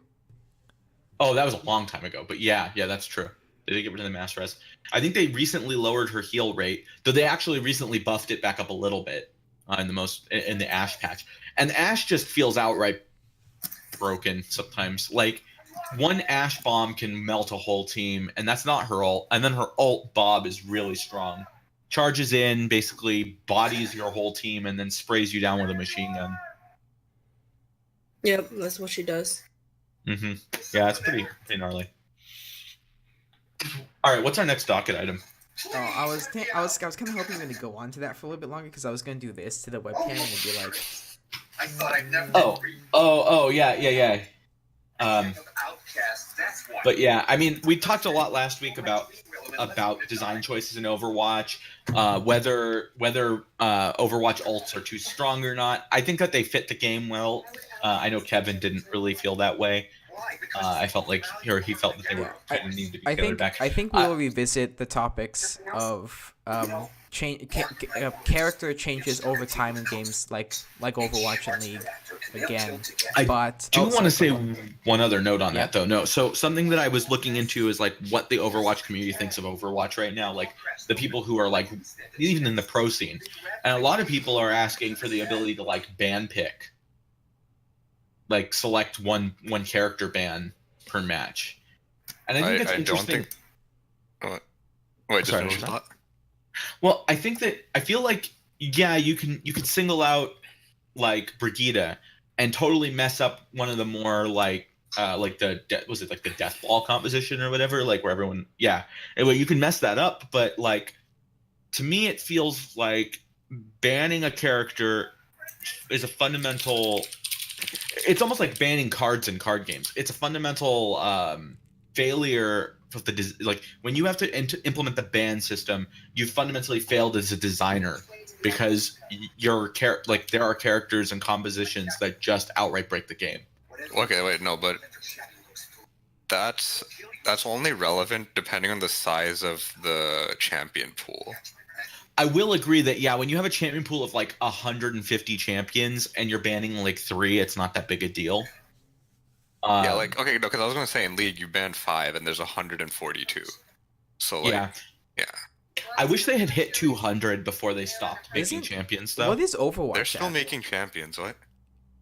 Oh, that was a long time ago. But yeah, that's true. They did get rid of the mass res. I think they recently lowered her heal rate, though they actually recently buffed it back up a little bit in the Ashe patch. And Ashe just feels outright broken sometimes. Like one Ashe bomb can melt a whole team, and that's not her ult. And then her ult Bob is really strong. Charges in, basically bodies your whole team, and then sprays you down with a machine gun. Yep, that's what she does. Mm-hmm. Yeah, it's pretty gnarly. All right, what's our next docket item? Oh, I was kind of hoping you were gonna go on to that for a little bit longer, because I was gonna do this to the webcam and be like, I thought I'd never. Oh, yeah. But yeah, I mean, we talked a lot last week about design choices in Overwatch, whether Overwatch ults are too strong or not. I think that they fit the game well. I know Kevin didn't really feel that way. I felt like he felt that they were kind of need to be tailored back. I think we'll revisit the topics of character changes over time in games like Overwatch and League again. I do want to say one other note on that, though. No, so something that I was looking into is like what the Overwatch community thinks of Overwatch right now, like the people who are like even in the pro scene, and a lot of people are asking for the ability to like ban pick, like select one character ban per match, and I think that's interesting. Wait, sorry, just finish. Well, I feel like you could single out like Brigitte and totally mess up one of the more like like was it like the death ball composition or whatever, like where everyone, yeah, anyway, you can mess that up, but like to me it feels like banning a character is a fundamental, it's almost like banning cards in card games. It's a fundamental failure of like when you have to implement the ban system, you fundamentally failed as a designer, because like there are characters and compositions that just outright break the game. Okay, wait, no, but that's only relevant depending on the size of the champion pool. I will agree that, yeah, when you have a champion pool of like 150 champions and you're banning like 3, it's not that big a deal. Yeah, like, okay, no, because I was going to say in League you ban 5 and there's 142. So, like, yeah. I wish they had hit 200 before they stopped making champions, though. What is Overwatch? They're still making champions, what?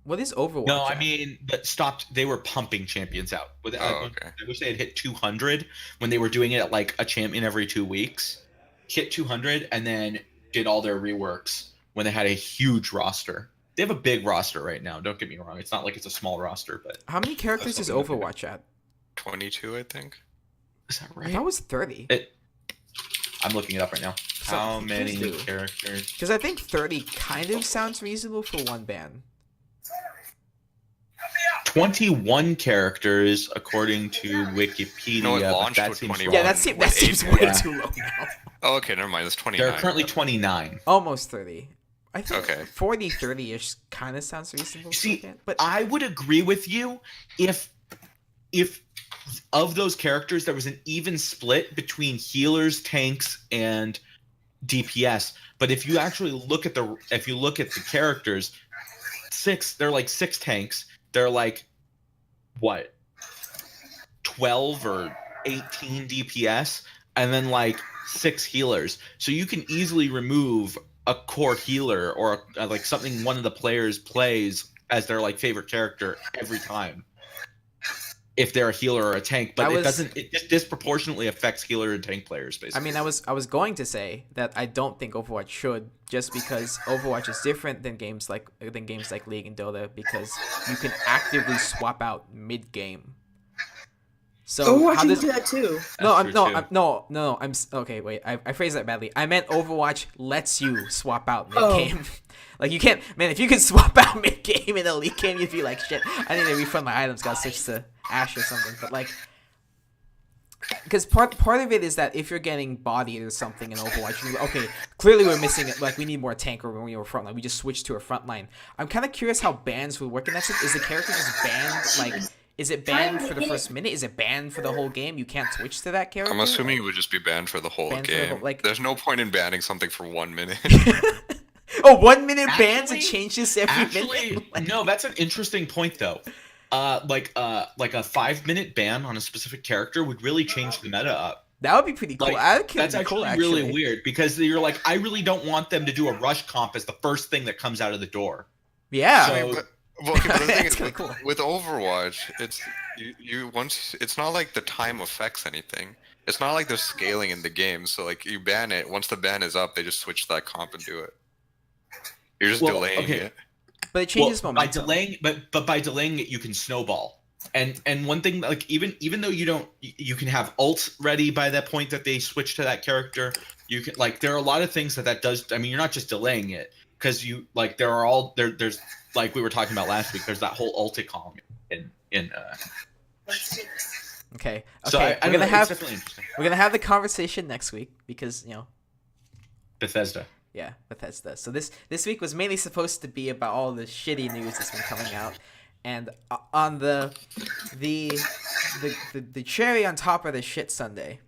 What is Overwatch? No, I mean, that stopped. They were pumping champions out. Okay. I wish they had hit 200 when they were doing it like a champion every 2 weeks. Hit 200 and then did all their reworks when they had a huge roster. They have a big roster right now. Don't get me wrong. It's not like it's a small roster, but how many characters is Overwatch at? 22, I think. Is that right? I thought it was 30. I'm looking it up right now. So, How many characters? Because I think 30 kind of sounds reasonable for one ban. 21 characters according to Wikipedia. No, it launched that with seems 21. Yeah, wrong. that seems way too low now. Oh, okay, never mind. It's 29. There are currently 29. Almost 30. I think Okay. 40, 30-ish kind of sounds reasonable. See, for a ban, but I would agree with you if of those characters there was an even split between healers, tanks, and DPS. But if you actually look at the characters, they're like 6 tanks. They're like what? 12 or 18 DPS, and then like 6 healers. So you can easily remove a core healer or like something one of the players plays as their like favorite character every time, if they're a healer or a tank. But it just disproportionately affects healer and tank players, basically. I mean, I was going to say that I don't think Overwatch should, just because Overwatch is different than games like League and Dota, because you can actively swap out mid game. So Overwatch how can does do that too. I'm okay. Wait, I phrased that badly. I meant Overwatch lets you swap out mid game. Like you can't, man. If you could swap out mid game in a League game, you'd be like, shit. I need to refund my items. Got switched to Ashe or something. But like, because part of it is that if you're getting bodied or something in Overwatch, okay, clearly we're missing it. Like we need more tank, or when we were frontline, we just switched to a frontline. I'm kind of curious how bans would work in that. Is the character just banned? Like, is it banned for the first minute? Is it banned for the whole game? You can't switch to that character? I'm assuming it would just be banned for the whole game. There's no point in banning something for 1 minute. Oh, 1 minute bans and changes every minute? No, that's an interesting point, though. Like a 5-minute ban on a specific character would really change the meta up. That would be pretty cool. Like, that's actually really weird, because you're like, I really don't want them to do a rush comp as the first thing that comes out of the door. Yeah. So, Well, okay, but the thing That's is, kinda cool. with Overwatch, it's you once it's not like the time affects anything. It's not like there's scaling in the game. So like you ban it, once the ban is up, they just switch that comp and do it. You're just delaying it. But it changes momentum. By delaying it, you can snowball. And one thing, like even though you can have ult ready by that point that they switch to that character. You can, like, there are a lot of things that does. I mean, you're not just delaying it, because you, like, there's like we were talking about last week. There's that whole ulticom in. Okay. So we're gonna have the conversation next week, because Bethesda. Yeah, Bethesda. So this week was mainly supposed to be about all the shitty news that's been coming out, and on the cherry on top of the shit sundae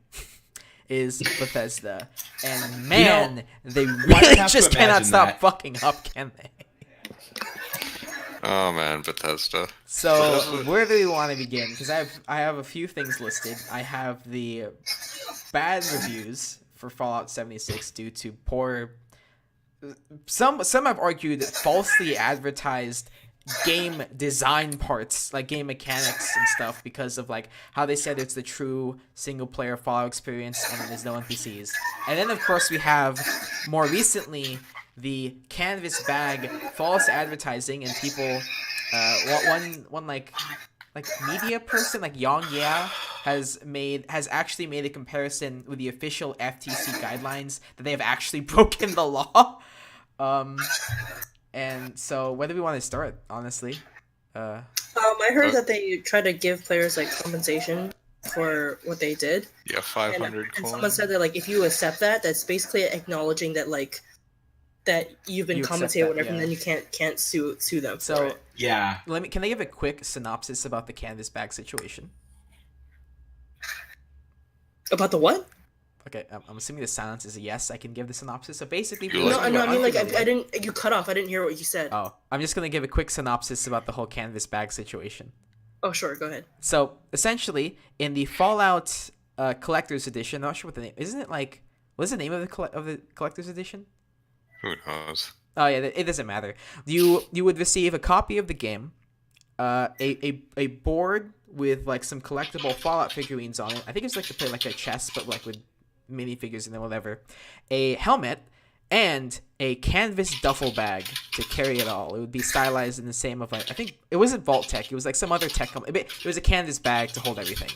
is Bethesda, and man, they really just cannot stop fucking up, can they? Oh man, Bethesda. So where do we want to begin? Because I have a few things listed. I have the bad reviews for Fallout 76 due to poor. Some have argued falsely advertised game design parts, like game mechanics and stuff, because of like how they said it's the true single player Fallout experience and there's no NPCs. And then of course we have more recently the canvas bag false advertising, and people one like like media person like Yang Ya has actually made a comparison with the official FTC guidelines that they have actually broken the law. And so where do we want to start, honestly? I heard that they try to give players like compensation for what they did. Yeah, 500 And someone said that like if you accept that, that's basically acknowledging that like that you've been You accept compensated or that, whatever, and yeah. then you can't sue them. So for it. Yeah. can I give a quick synopsis about the canvas bag situation? About the what? Okay, I'm assuming the silence is a yes. I can give the synopsis. So basically, You No, like- no, I mean like unfamiliar- I didn't. You cut off. I didn't hear what you said. Oh, I'm just gonna give a quick synopsis about the whole canvas bag situation. Oh, sure. Go ahead. So essentially, in the Fallout Collector's Edition, I'm not sure what the name. Isn't it like what's the name of the Collector's Edition? Who knows? Oh yeah, it doesn't matter. You would receive a copy of the game, a board with like some collectible Fallout figurines on it. I think it's like to play like a chess, but like with minifigures and then whatever. A helmet and a canvas duffel bag to carry it all. It would be stylized in the same of like I think it wasn't Vault Tech. It was like some other tech company. It was a canvas bag to hold everything.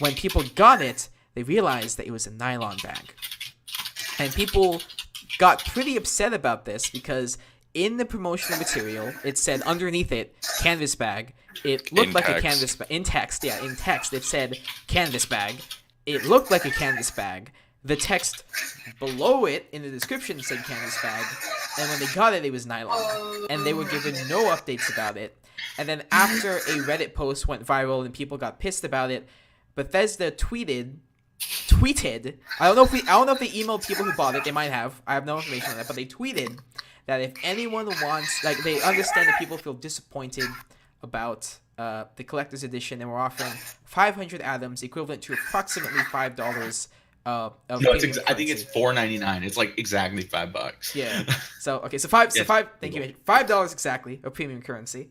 When people got it, they realized that it was a nylon bag, and people got pretty upset about this because in the promotional material it said underneath it canvas bag. It looked In like a text. canvas bag. In text it said canvas bag. It looked like a canvas bag. The text below it in the description said canvas bag, and when they got it, it was nylon, and they were given no updates about it. And then after a Reddit post went viral and people got pissed about it, Bethesda tweeted. I don't know if they emailed people who bought it. They might have. I have no information on that, but they tweeted that if anyone wants, like, they understand that people feel disappointed about the collector's edition, and we're offering 500 atoms, equivalent to approximately $5. Of No, premium I think it's currency. $4.99. It's like exactly $5. Yeah. So okay, so five. Yes. Thank you. $5 exactly of premium currency,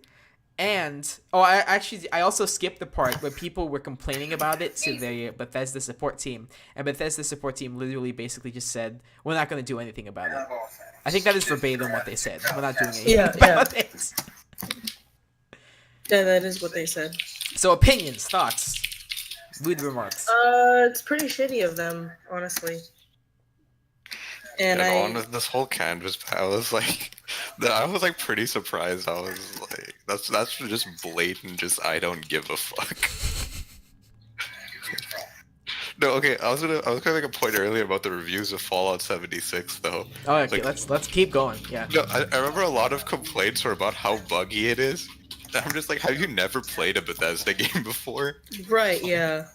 and I also skipped the part where people were complaining about it to the Bethesda support team, and Bethesda support team literally basically just said, "We're not going to do anything about it." I think that is verbatim what they said. We're not doing anything about it. Yeah, that is what they said. So opinions, thoughts, rude remarks. It's pretty shitty of them, honestly. And And on this whole canvas, I was like pretty surprised. I was like, that's just blatant. Just I don't give a fuck. No, okay. I was gonna make a point earlier about the reviews of Fallout 76, though. Oh, okay, like- let's keep going. Yeah. No, I remember a lot of complaints were about how buggy it is. I'm just like, have you never played a Bethesda game before? right, yeah.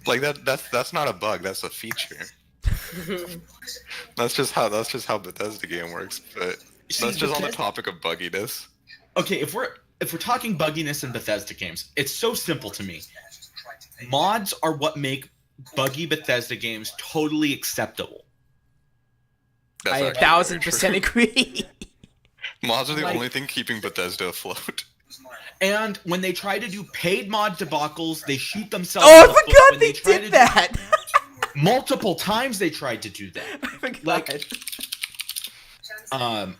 Like that's not a bug. That's a feature. That's just how Bethesda game works. But See, that's just on the Bethesda- topic of bugginess. Okay, if we're talking bugginess in Bethesda games, it's so simple to me. Mods are what make buggy Bethesda games totally acceptable. That's I actually very 1000% true. agree. Mods are the Like- only thing keeping Bethesda afloat. And when they try to do paid mod debacles, they shoot themselves. Oh, in I the foot. forgot When they try to did do- that. Multiple times they tried to do that. I forgot. Like-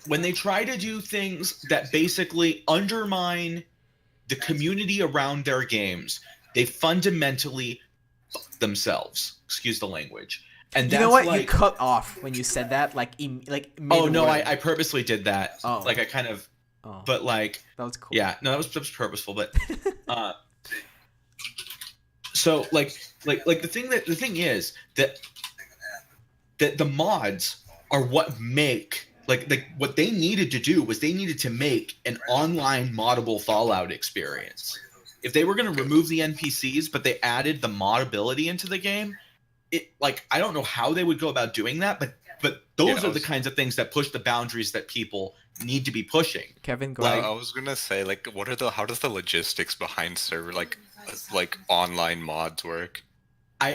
When they try to do things that basically undermine the community around their games, they fundamentally fuck themselves. Excuse the language. And You that's know what? like, You cut off when you said that, like oh no, mid-word. I purposely did that. Oh. Like I kind of, Oh, but like, that was cool. yeah, no, that was purposeful. But so like the thing is that the mods are what make like what they needed to do was they needed to make an online moddable Fallout experience. If they were going to remove the NPCs, but they added the mod ability into the game, it like I don't know how they would go about doing that, but those Yeah, are the kinds of things that push the boundaries that people need to be pushing. Kevin, go Like- ahead. I was gonna say, like, how does the logistics behind server like online mods work? I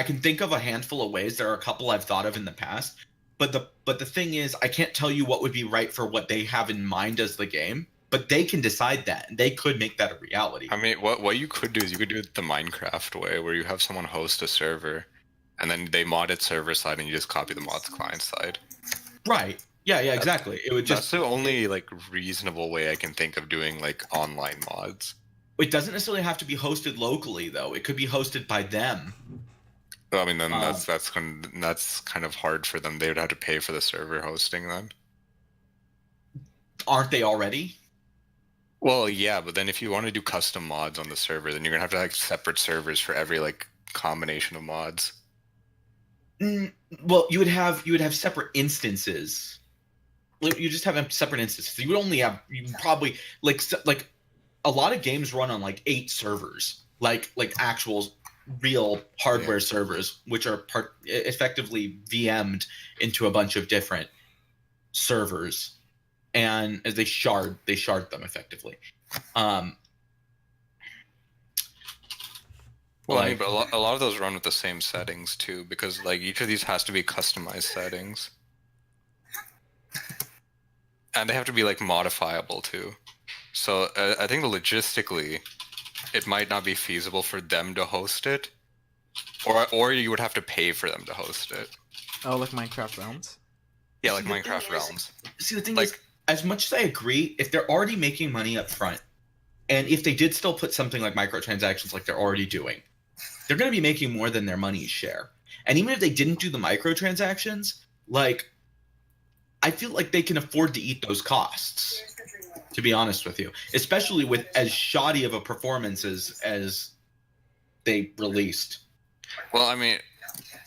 can think of a handful of ways. There are a couple I've thought of in the past, but the thing is, I can't tell you what would be right for what they have in mind as the game. But they can decide that, and they could make that a reality. I mean, what you could do is you could do it the Minecraft way, where you have someone host a server, and then they mod it server side, and you just copy the mods client side. Right? Yeah, exactly. It would That's just the only like reasonable way I can think of doing like online mods. It doesn't necessarily have to be hosted locally, though. It could be hosted by them. Well, I mean, then that's kind of hard for them. They would have to pay for the server hosting then. Aren't they already? Well, yeah, but then if you want to do custom mods on the server, then you're gonna have to like separate servers for every like combination of mods. Well, you would have separate instances. You just have separate instances. You would only have probably like a lot of games run on like 8 servers, like actual real hardware servers, which are effectively VM'd into a bunch of different servers, and as they shard them effectively. Well, I mean, but a lot of those run with the same settings too, because like each of these has to be customized settings, and they have to be like modifiable too. So I think logistically, it might not be feasible for them to host it, or you would have to pay for them to host it. Oh, like Minecraft Realms? Yeah, like Minecraft Realms. See, the thing is, as much as I agree, if they're already making money up front, and if they did still put something like microtransactions like they're already doing, they're going to be making more than their money share. And even if they didn't do the microtransactions, like, I feel like they can afford to eat those costs, to be honest with you, especially with as shoddy of a performance as they released. Well, I mean,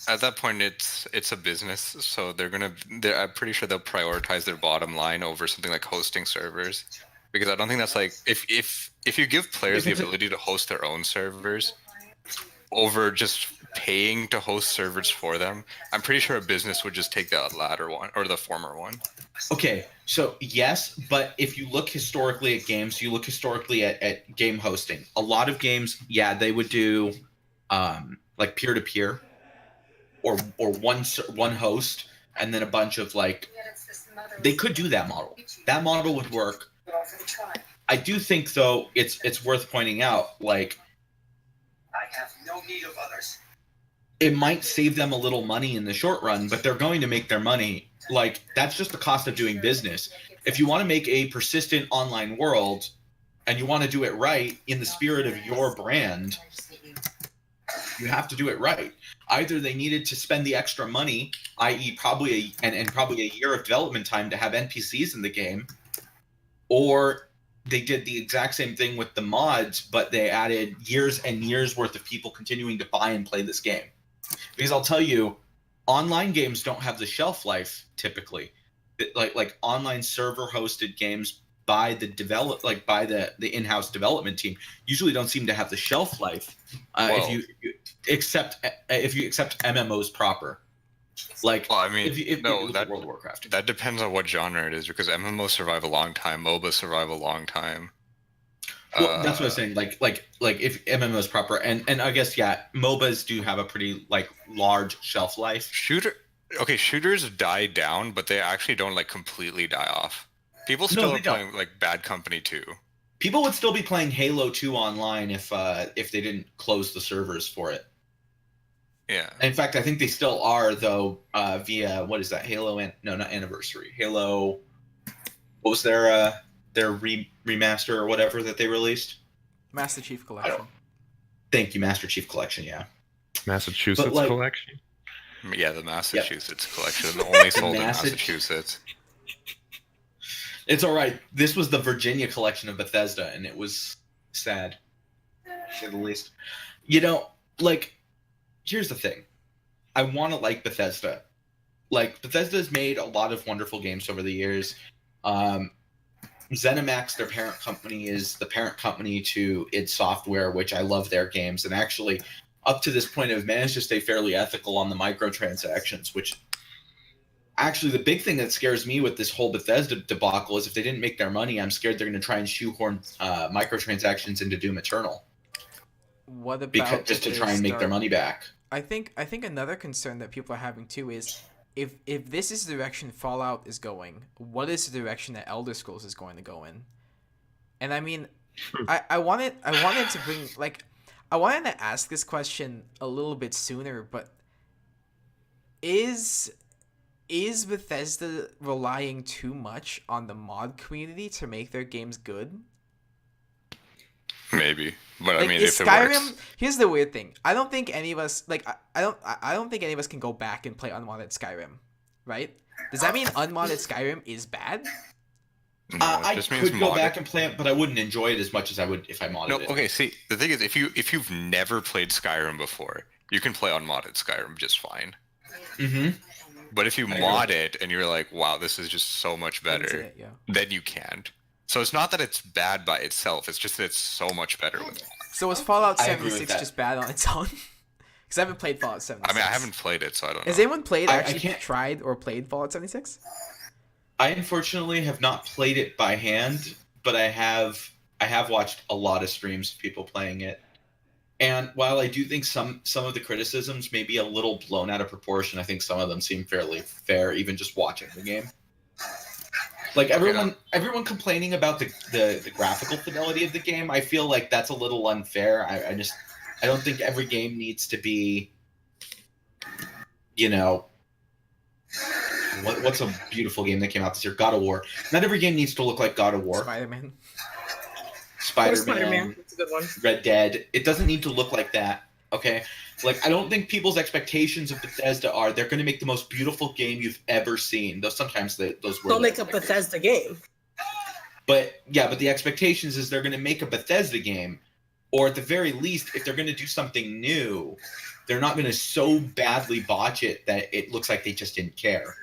at that point, it's a business, so I'm pretty sure they'll prioritize their bottom line over something like hosting servers, because I don't think that's like if you give players the ability to host their own servers over just paying to host servers for them, I'm pretty sure a business would just take the latter one or the former one. Okay, so yes, but if you look historically at games, you look historically at game hosting. A lot of games, yeah, they would do like peer-to-peer or one host and then a bunch of like, they could do that model. That model would work. I do think though it's worth pointing out, like, I have no need of others. it might save them a little money in the short run, but they're going to make their money. Like, that's just the cost of doing business. If you want to make a persistent online world and you want to do it right in the spirit of your brand, you have to do it right. Either they needed to spend the extra money, i.e. probably a year of development time to have NPCs in the game, or they did the exact same thing with the mods, but they added years and years worth of people continuing to buy and play this game. Because I'll tell you, online games don't have the shelf life typically. Like online server hosted games by the in-house development team usually don't seem to have the shelf life if you accept MMOs proper. Like, well, I mean, if you look at World of Warcraft, that depends on what genre it is, because MMOs survive a long time, MOBAs survive a long time. Well, that's what I was saying. Like if MMO is proper, and I guess MOBAs do have a pretty like large shelf life. Shooters die down, but they actually don't like completely die off. People still are playing like Bad Company 2. People would still be playing Halo 2 online if they didn't close the servers for it. Yeah. In fact, I think they still are though via what is that? Not Anniversary. Halo. What was their remaster or whatever that they released? Master Chief Collection. Thank you, Master Chief Collection. Yeah. Massachusetts collection. Yeah, the Massachusetts collection, only sold in Massachusetts. It's all right. This was the Virginia collection of Bethesda, and it was sad, to say the least. You know, like, here's the thing. I want to like Bethesda. Like, Bethesda's made a lot of wonderful games over the years. ZeniMax, their parent company, is the parent company to id Software, which I love their games, and actually, up to this point, have managed to stay fairly ethical on the microtransactions, which actually the big thing that scares me with this whole Bethesda debacle is if they didn't make their money, I'm scared they're going to try and shoehorn microtransactions into Doom Eternal. What about just to try and make their money back? I think another concern that people are having too is if this is the direction Fallout is going, what is the direction that Elder Scrolls is going to go in? And I mean, I wanted to bring like. I wanted to ask this question a little bit sooner, but is Bethesda relying too much on the mod community to make their games good? Maybe, but I Like, mean, is if it Skyrim? works, Here's the weird thing. I don't think any of us like. I don't think any of us can go back and play unmodded Skyrim, right? Does that mean unmodded Skyrim is bad? no, it I just means could go modded. back and play it, but I wouldn't enjoy it as much as I would if I modded No, it. okay. See, the thing is, if you've never played Skyrim before, you can play unmodded Skyrim just fine. Mm-hmm. But if you I mod it and you're like, wow, this is just so much That's better, it, yeah. then you can't. So it's not that it's bad by itself; it's just that it's so much better with mods. So was Fallout I agree with 76 that. just bad on its own? Because I haven't played Fallout 76. I mean, I haven't played it, so I don't know. Has anyone played? I Actually, can't- tried or played Fallout 76? I unfortunately have not played it by hand, but I have watched a lot of streams of people playing it. And while I do think some of the criticisms may be a little blown out of proportion, I think some of them seem fairly fair, even just watching the game. Like everyone complaining about the graphical fidelity of the game, I feel like that's a little unfair. I don't think every game needs to be, you know, what's a beautiful game that came out this year? God of War. Not every game needs to look like God of War. Spider-Man. Spider-Man, That's a good one. Red Dead. It doesn't need to look like that, okay? Like, I don't think people's expectations of Bethesda are they're going to make the most beautiful game you've ever seen. Though sometimes those were They'll make a Bethesda game. But the expectations is they're going to make a Bethesda game, or at the very least, if they're going to do something new, they're not going to so badly botch it that it looks like they just didn't care.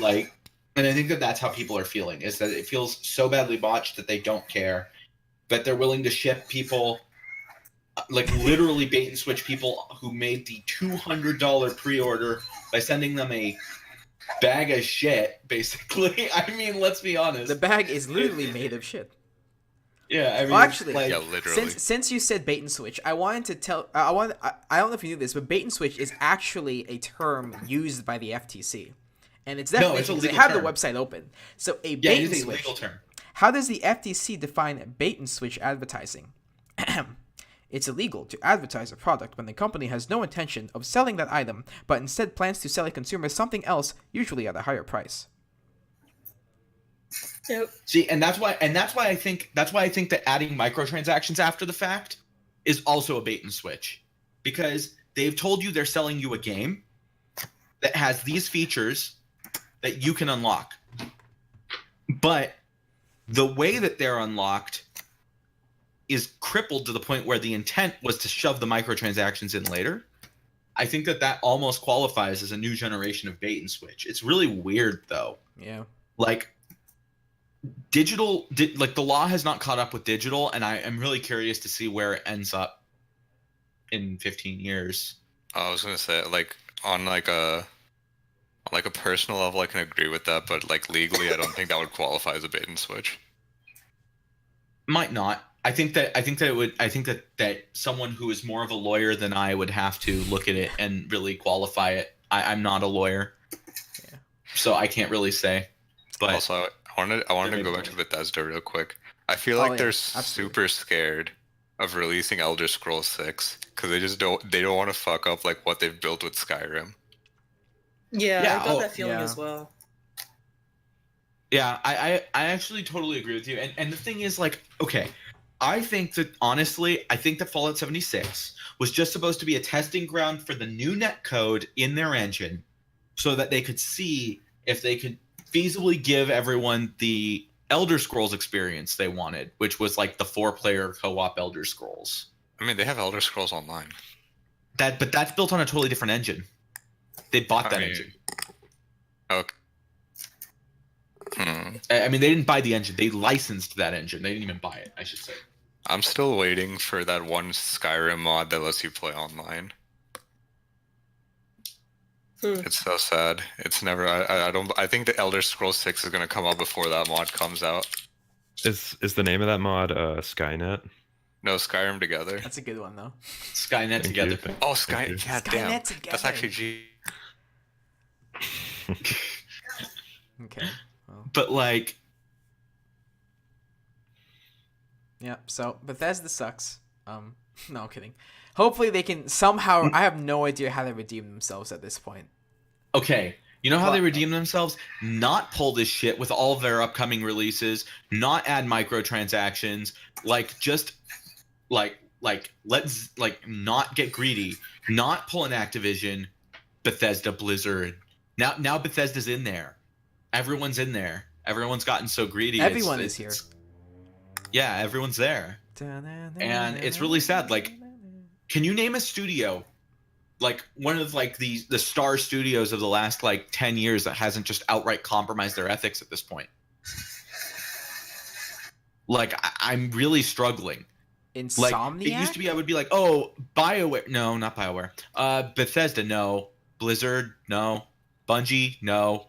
Like, and I think that's how people are feeling, is that it feels so badly botched that they don't care, that they're willing to ship people, like literally bait and switch people who made the $200 pre-order by sending them a bag of shit, basically. I mean, let's be honest. The bag is literally made of shit. Yeah, I mean, Well, actually, like, Yeah, literally. Since you said bait and switch, I wanted to tell. I don't know if you knew this, but bait and switch is actually a term used by the FTC, and it's definitely it's a because they legal have term. the website open. So a yeah, bait it and is a switch. legal term. How does the FTC define bait and switch advertising? It's illegal to advertise a product when the company has no intention of selling that item, but instead plans to sell a consumer something else, usually at a higher price. Yep. See, and that's why I think that adding microtransactions after the fact is also a bait and switch, because they've told you they're selling you a game that has these features that you can unlock, but the way that they're unlocked is crippled to the point where the intent was to shove the microtransactions in later. I think that almost qualifies as a new generation of bait and switch. It's really weird, though. Yeah. Like, like the law has not caught up with digital, and I am really curious to see where it ends up in 15 years. I was gonna say, like, on a personal level, I can agree with that, but like legally, I don't think that would qualify as a bait and switch. Might not. I think that someone who is more of a lawyer than I would have to look at it and really qualify it. I'm not a lawyer, so I can't really say. But Also, I wanted to go back to Bethesda real quick. I feel like they're super scared of releasing Elder Scrolls 6 because they don't want to fuck up like what they've built with Skyrim. Yeah, Yeah, I got that feeling yeah. as well. yeah, I actually totally agree with you. And the thing is, like, okay, I think that Fallout 76 was just supposed to be a testing ground for the new netcode in their engine, so that they could see if they could feasibly give everyone the Elder Scrolls experience they wanted, which was like the 4-player co-op Elder Scrolls. I mean, they have Elder Scrolls Online. But that's built on a totally different engine. They bought that engine. Okay. I mean, they didn't buy the engine. They licensed that engine. They didn't even buy it, I should say. I'm still waiting for that one Skyrim mod that lets you play online. It's so sad. It's never. I don't. I think the Elder Scrolls 6 is gonna come out before that mod comes out. Is the name of that mod Skynet? No, Skyrim Together. That's a good one, though. Skynet Thank together. you. Oh, Thank you. God Skynet damn. Together. That's actually G. Okay. Well, But, like, yeah. So Bethesda sucks. No, I'm kidding. Hopefully they can somehow. I have no idea how to redeem themselves at this point. okay, You know how they redeem themselves? Not pull this shit with all of their upcoming releases, not add microtransactions, just let's not get greedy, not pull an Activision, Bethesda, Blizzard. Now Bethesda's in there. Everyone's in there. Everyone's gotten so greedy. Everyone is here. Yeah, everyone's there. And it's really sad. Can you name a studio, one of the star studios of the last 10 years that hasn't just outright compromised their ethics at this point? I'm really struggling. Insomniac? It used to be I would be like, oh, BioWare. No, not BioWare. Bethesda, no. Blizzard, no. Bungie, no.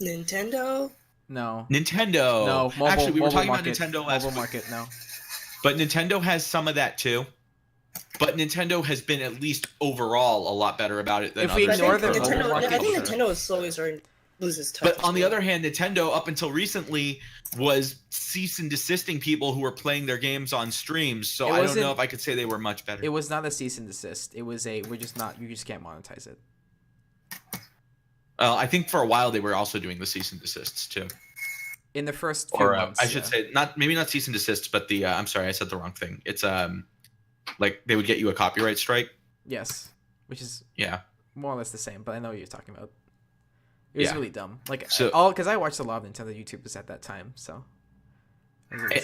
Nintendo? No. Nintendo. No. Actually, we were talking market. about Nintendo last Mobile week. market, no. But Nintendo has some of that too. But Nintendo has been at least overall a lot better about it than If we others. ignore the Nintendo, mobile market, I think sure. Nintendo is slowly starting to lose its touch. But on the other hand, Nintendo, up until recently, was cease and desisting people who were playing their games on streams. So I don't know if I could say they were much better. It was not a cease and desist. It was you just can't monetize it. I think for a while they were also doing the cease and desists too. In the first few months, I should say maybe not cease and desists, but the I'm sorry, I said the wrong thing. It's they would get you a copyright strike. Yes, which is more or less the same, but I know what you're talking about. It was really dumb. So, because I watched a lot of Nintendo YouTubers at that time, so.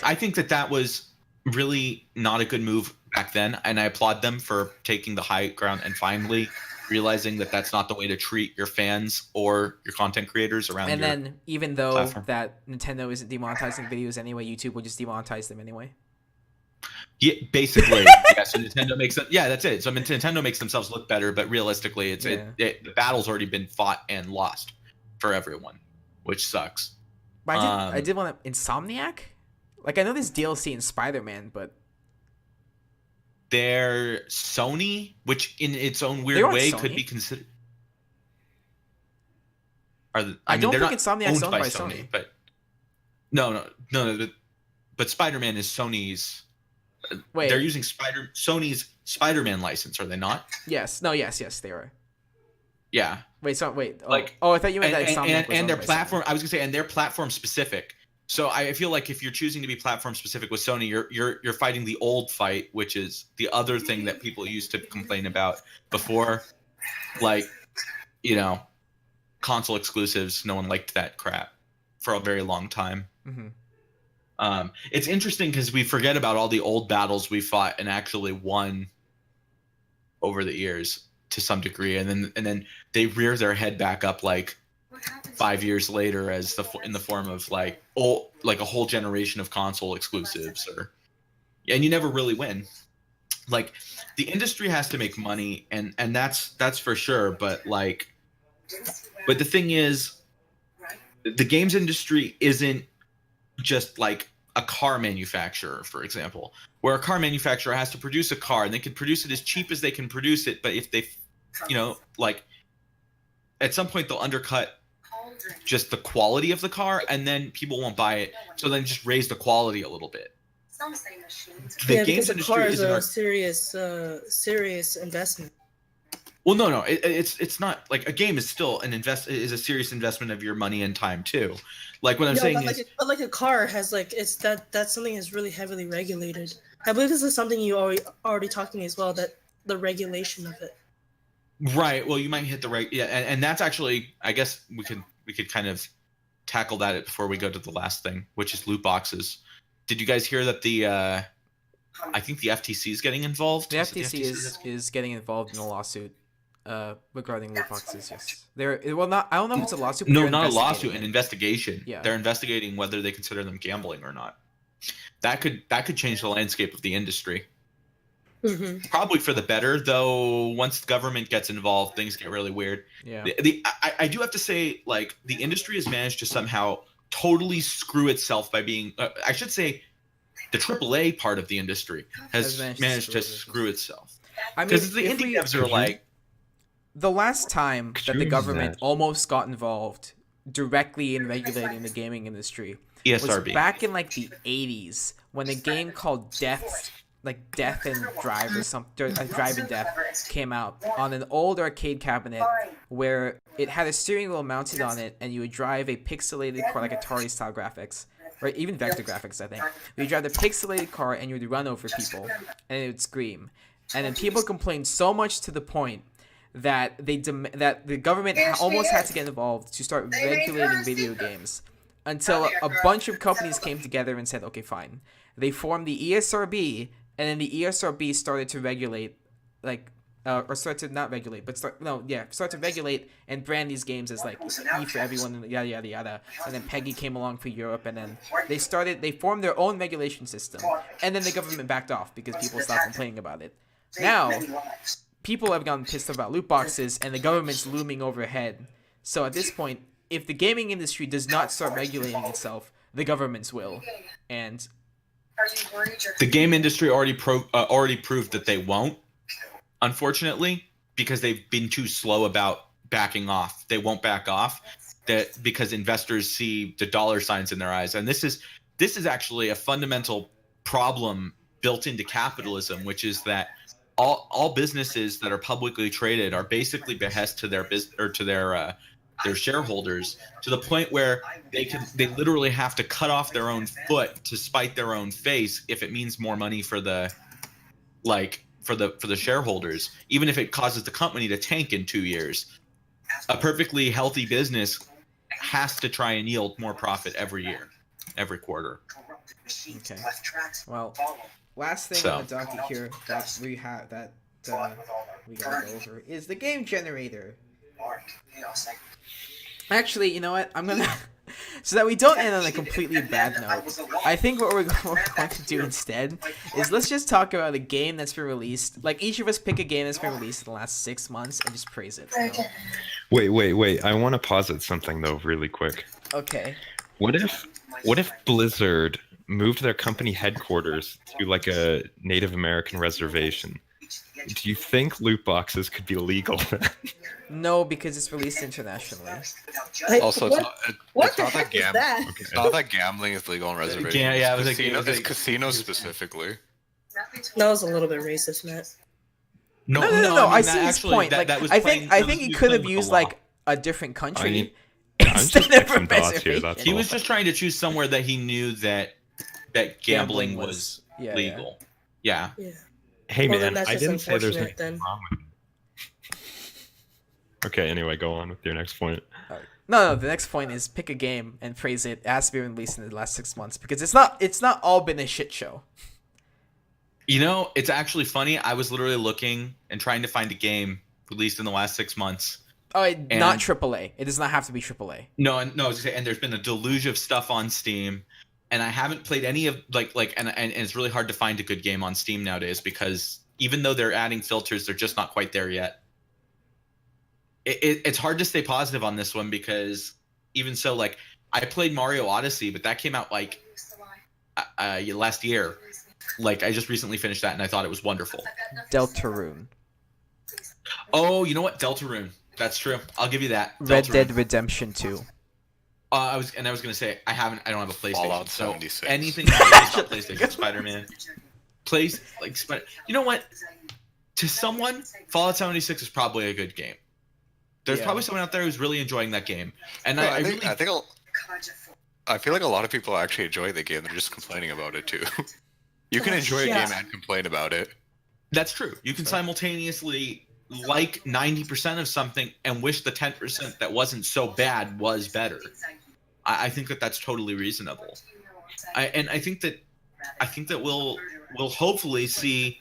I think that was really not a good move back then, and I applaud them for taking the high ground and finally realizing that that's not the way to treat your fans or your content creators around. And then, even though platform. that Nintendo isn't demonetizing videos anyway, YouTube will just demonetize them anyway. Yeah, basically, So Nintendo makes them. Yeah, that's it. So Nintendo makes themselves look better, but realistically, the battle's already been fought and lost for everyone, which sucks. But I did want to Insomniac. I know there's DLC in Spider-Man, but they're Sony, which in its own weird way could be considered. I don't they're think not Insomniac's owned by Sony, but no. But Spider-Man is Sony's. Wait, they're using Sony's Spider-Man license, are they not? Yes. No. Yes. They are. Yeah. Wait. I thought you meant that Insomniac was and owned their by platform. Sony. I was gonna say, and they're platform specific. So I feel like if you're choosing to be platform specific with Sony, you're fighting the old fight, which is the other thing that people used to complain about before, console exclusives. No one liked that crap for a very long time. Mm-hmm. It's interesting because we forget about all the old battles we fought and actually won over the years to some degree, and then they rear their head back up 5 years later as in the form of a whole generation of console exclusives, and you never really win. The industry has to make money, and that's for sure. But the thing is, the games industry isn't just a car manufacturer, for example, where a car manufacturer has to produce a car and they can produce it as cheap as they can produce it. But if they, at some point they'll undercut just the quality of the car, and then people won't buy it. So then just raise the quality a little bit. The games industry is a serious investment. Well, no, it's not. A game is still is a serious investment of your money and time too. What I'm saying is, but a car has that's something that's really heavily regulated. I believe this is something you already talked to me as well, that the regulation of it. Right. Well, you might hit the right. Yeah, and that's actually, I guess we could kind of tackle that before we go to the last thing, which is loot boxes. Did you guys hear that I think the FTC is getting involved? The FTC is getting involved in a lawsuit regarding loot boxes. Yes. I don't know if it's a lawsuit. But not a lawsuit, an investigation. Yeah. They're investigating whether they consider them gambling or not. That could change the landscape of the industry. Mm-hmm. Probably for the better, though. Once the government gets involved, things get really weird. Yeah. I do have to say, the industry has managed to somehow totally screw itself by being. I should say, the AAA part of the industry has managed to screw itself. Because the indie devs are the last time that the government that? almost got involved directly in regulating the gaming industry ESRB. was back in the 80s when a game called like Death and Drive or something, Drive and Death came out on an old arcade cabinet where it had a steering wheel mounted on it, and you would drive a pixelated car like Atari style graphics, or even vector graphics, I think. You drive the pixelated car and you would run over people, and it would scream. And then people complained so much to the point that that the government almost had to get involved to start regulating video games, until a bunch of companies came together and said, okay, fine. They formed the ESRB, and then the ESRB started to regulate, or start to not regulate, but start to regulate and brand these games as like E for everyone, and yada yada yada. And then Peggy came along for Europe, and then they formed their own regulation system, and then the government backed off because people stopped complaining about it. Now, people have gotten pissed about loot boxes, and the government's looming overhead. So at this point, if the gaming industry does not start regulating itself, the governments will, and the game industry already proved that they won't, unfortunately, because they've been too slow about backing off. They won't back off because investors see the dollar signs in their eyes, and this is actually a fundamental problem built into capitalism, which is that all businesses that are publicly traded are basically behest to their their shareholders, to the point where they literally have to cut off their own foot to spite their own face if it means more money for the shareholders, even if it causes the company to tank in 2 years. A perfectly healthy business has to try and yield more profit every year, every quarter. Okay. Well, last thing on the docket here that we gotta go over is the game generator. Actually, you know what? I'm gonna so that we don't end on a completely bad note. I think what we're going to do instead is let's just talk about a game that's been released. Like, each of us pick a game that's been released in the last 6 months and just praise it. So. Wait. I want to posit something though, really quick. Okay. What if Blizzard moved their company headquarters to like a Native American reservation? Do you think loot boxes could be legal? No, because it's released internationally. Also, it's not that Okay. It's not that gambling is legal on reservations. Yeah, it's casinos specifically. That was a little bit racist, Matt. No. I see his point. I think he could have used like a different country instead of a reservation. He was just trying to choose somewhere that he knew that gambling was legal. Yeah. Hey, Well, man, then that's I just didn't say there's unfortunate, anything then. wrong with it. Okay, anyway, go on with your next point. No, the next point is pick a game and praise it. It has to be released in the last 6 months, because it's not all been a shit show. You know, it's actually funny. I was literally looking and trying to find a game released in the last 6 months. Oh, not AAA. It does not have to be AAA. No, and there's been a deluge of stuff on Steam, and I haven't played any of and it's really hard to find a good game on Steam nowadays, because even though they're adding filters, they're just not quite there yet. It's hard to stay positive on this one, because even so, like, I played Mario Odyssey, but that came out like last year. Like, I just recently finished that, and I thought it was wonderful. Deltarune. Oh, you know what? Deltarune. That's true. I'll give you that. Red Dead Redemption 2. I was gonna say I don't have a PlayStation. Fallout so 76. anything that's not PlayStation, Spider-Man, you know what? To someone, Fallout 76 is probably a good game. There's probably someone out there who's really enjoying that game, and I feel like a lot of people actually enjoy the game. They're just complaining about it too. You can enjoy a game and complain about it. That's true. You can simultaneously like 90% of something and wish the 10% that wasn't so bad was better. I think that's totally reasonable. I think that we'll hopefully see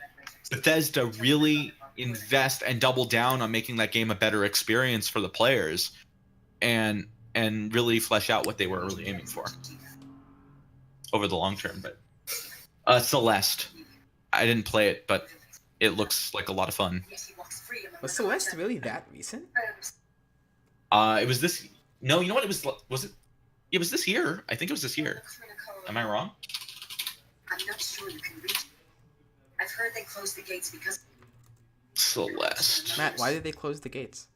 Bethesda really invest and double down on making that game a better experience for the players, and really flesh out what they were really aiming for over the long term. But Celeste, I didn't play it, but it looks like a lot of fun. Was Celeste really that recent? It was this. No, you know what? Was it? It was this year. I think it was this year. Am I wrong? I'm not sure you can reach. I've heard they closed the gates because. Celeste. Matt, why did they close the gates?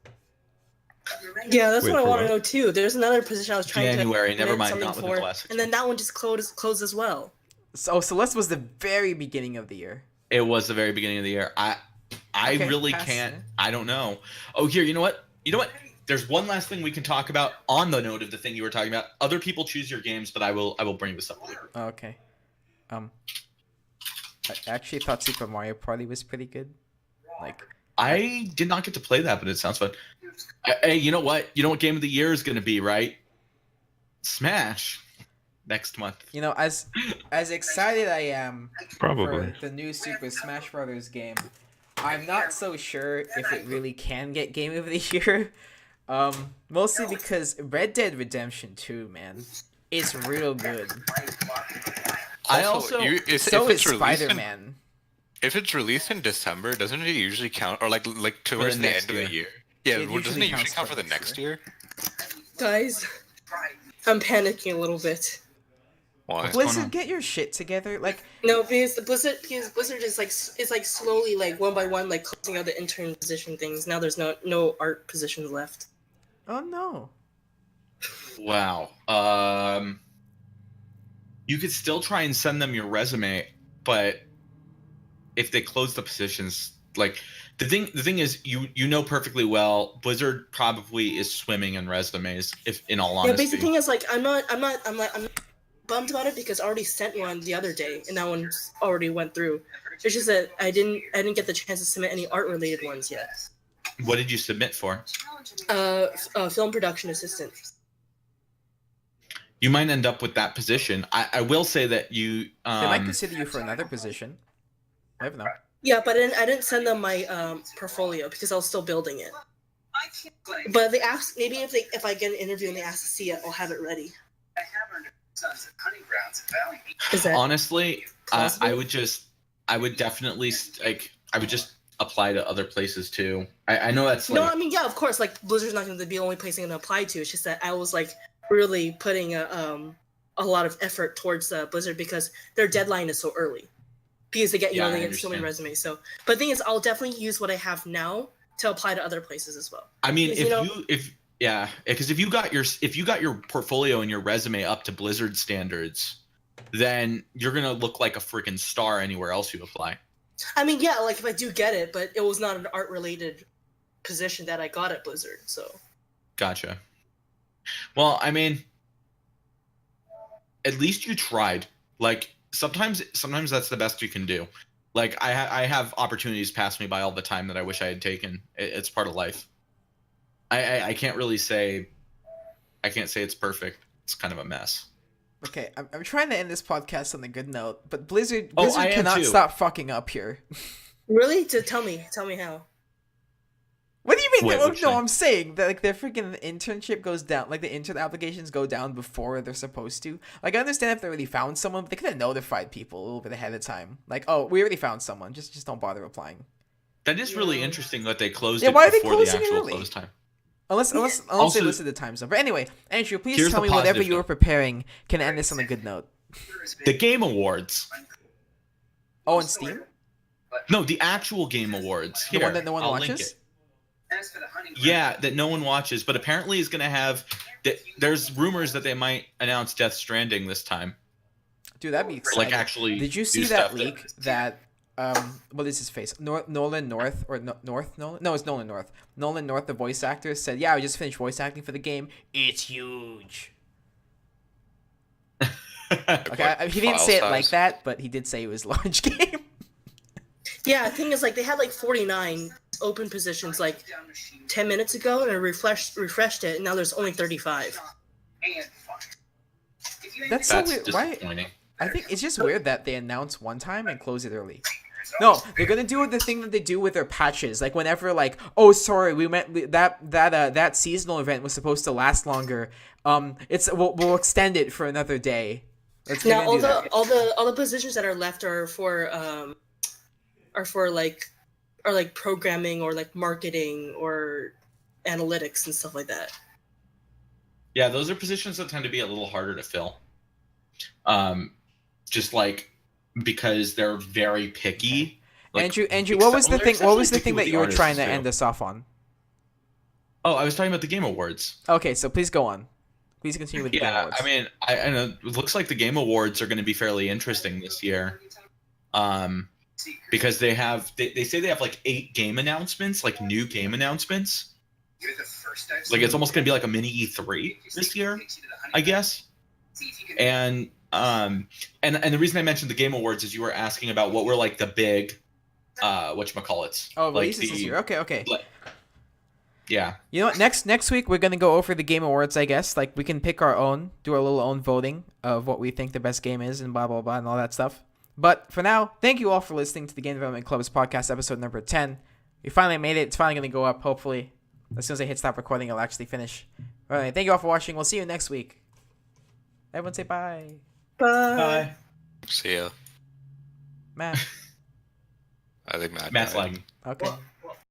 Yeah, that's Wait, what I for want to what? know too. There's another position I was trying January, to. never mind, something not within for, the last 6 and then that one just closed as well. So Celeste was the very beginning of the year. It was the very beginning of the year. I Okay, really pass, can't. yeah. I don't know. Oh, here, you know what? You know what? There's one last thing we can talk about on the note of the thing you were talking about. Other people choose your games, but I will bring this up later. Oh, okay. I actually thought Super Mario Party was pretty good. Like, I did not get to play that, but it sounds fun. Hey, you know what? You know what game of the year is going to be, right? Smash next month. you know, as excited I am Probably. for the new Super Smash Brothers game, I'm not so sure if it really can get Game of the Year. Mostly because Red Dead Redemption 2, man, is real good. I also So is Spider-Man. If it's released in December, doesn't it usually count, or like towards the next end of year. the year? Yeah, It well, doesn't usually it usually counts count for for the next next year? Guys, I'm panicking a little bit. Why? Blizzard, get your shit together. Like, No, because Blizzard is like slowly like one by one like closing out the intern position things. Now there's no art positions left. oh no. Wow. You could still try and send them your resume, but if they close the positions, like the thing is, you know perfectly well, Blizzard probably is swimming in resumes. If in all honesty, Yeah, basic thing is like I'm not bummed about it because I already sent one the other day and that one already went through. It's just that I didn't get the chance to submit any art related ones yet. what did you submit for? Film production assistant. You might end up with that position. I will say that you. They might consider you for another position. Never know. Yeah, but I didn't send them my portfolio because I was still building it. But they asked maybe if I get an interview and they ask to see it, I'll have it ready. Is that honestly, possible? I would definitely I would just apply to other places too. I know that's like No, I mean yeah, of course. Like Blizzard's not going to be the only place I'm going to apply to. It's just that I was like really putting a lot of effort towards Blizzard because their deadline is so early. Because they get Yeah, they I get so many understand. resumes. So, but the thing is, I'll definitely use what I have now to apply to other places as well. I mean, Because, because if you got your portfolio and your resume up to Blizzard standards, then you're gonna look like a freaking star anywhere else you apply. I mean, yeah, like if I do get it, but it was not an art related position that I got at Blizzard. So, Gotcha. Well, I mean, at least you tried. Like sometimes that's the best you can do. Like I have opportunities pass me by all the time that I wish I had taken. It's part of life. I can't really say. I can't say it's perfect. It's kind of a mess. Okay, I'm trying to end this podcast on a good note, but Blizzard I am cannot too. stop fucking up here. really, tell me how. What do you mean? Wait, No, which no, thing? I'm saying that like their freaking internship goes down, like the intern applications go down before they're supposed to. Like I understand if they already found someone, but they could have notified people a little bit ahead of time. Like, oh, we already found someone. Just don't bother applying. That is really interesting that they closed Yeah, it why are they before the closing it actual early? close time. Unless Also- they listed the time zone. But anyway, Andrew, please Here's tell the me whatever positive you were note. preparing can end this on a good note. The Game Awards. Oh, on Steam? No, the actual Game Awards. The Here, one that no one I'll link watches? it. Yeah, that no one watches, but apparently is going to have. There's rumors that they might announce Death Stranding this time. Dude, that'd be exciting. Like actually. Did you do see that stuff leak that what is his face? Nolan North or North Nolan? No, it's Nolan North. Nolan North, the voice actor, said, "Yeah, I just finished voice acting for the game. It's huge." Okay, he didn't File say it size. like that, but he did say it was a large game. Yeah, the thing is, like they had like 49 open positions like 10 minutes ago, and I refreshed it, and now there's only 35. That's so That's weird. Why? disappointing. I think it's just weird that they announce one time and close it early. No, they're gonna do the thing that they do with their patches. Like whenever, like, oh, sorry, we meant that seasonal event was supposed to last longer. We'll extend it for another day. Now all the positions that are left are for like programming or like marketing or analytics and stuff like that. Yeah, those are positions that tend to be a little harder to fill. Just like because they're very picky. Like, Andrew, what was the they're thing? What was the exceptionally picky thing with that the you were artists, trying to too. end us off on? Oh, I was talking about the Game Awards. Okay, so please go on. Please continue with the Game Yeah, Awards. I mean, I know it looks like the Game Awards are going to be fairly interesting this year. because they say they have like 8 game announcements, like new game announcements. Like it's almost gonna be like a mini E3 this year, I guess. And the reason I mentioned the Game Awards is you were asking about what were like the big whatchamacallits. Oh, like releases this year. Okay. Yeah. You know what? Next week we're gonna go over the Game Awards. I guess like we can pick our own, do our little own voting of what we think the best game is, and blah blah blah and all that stuff. But for now, thank you all for listening to the Game Development Club's podcast episode number 10. We finally made it. It's finally gonna go up. Hopefully, as soon as I hit stop recording, it'll actually finish. All right. Thank you all for watching. We'll see you next week. Everyone say bye. Bye. See ya. Matt. I think Matt's Matt's lagging. lagging. Okay.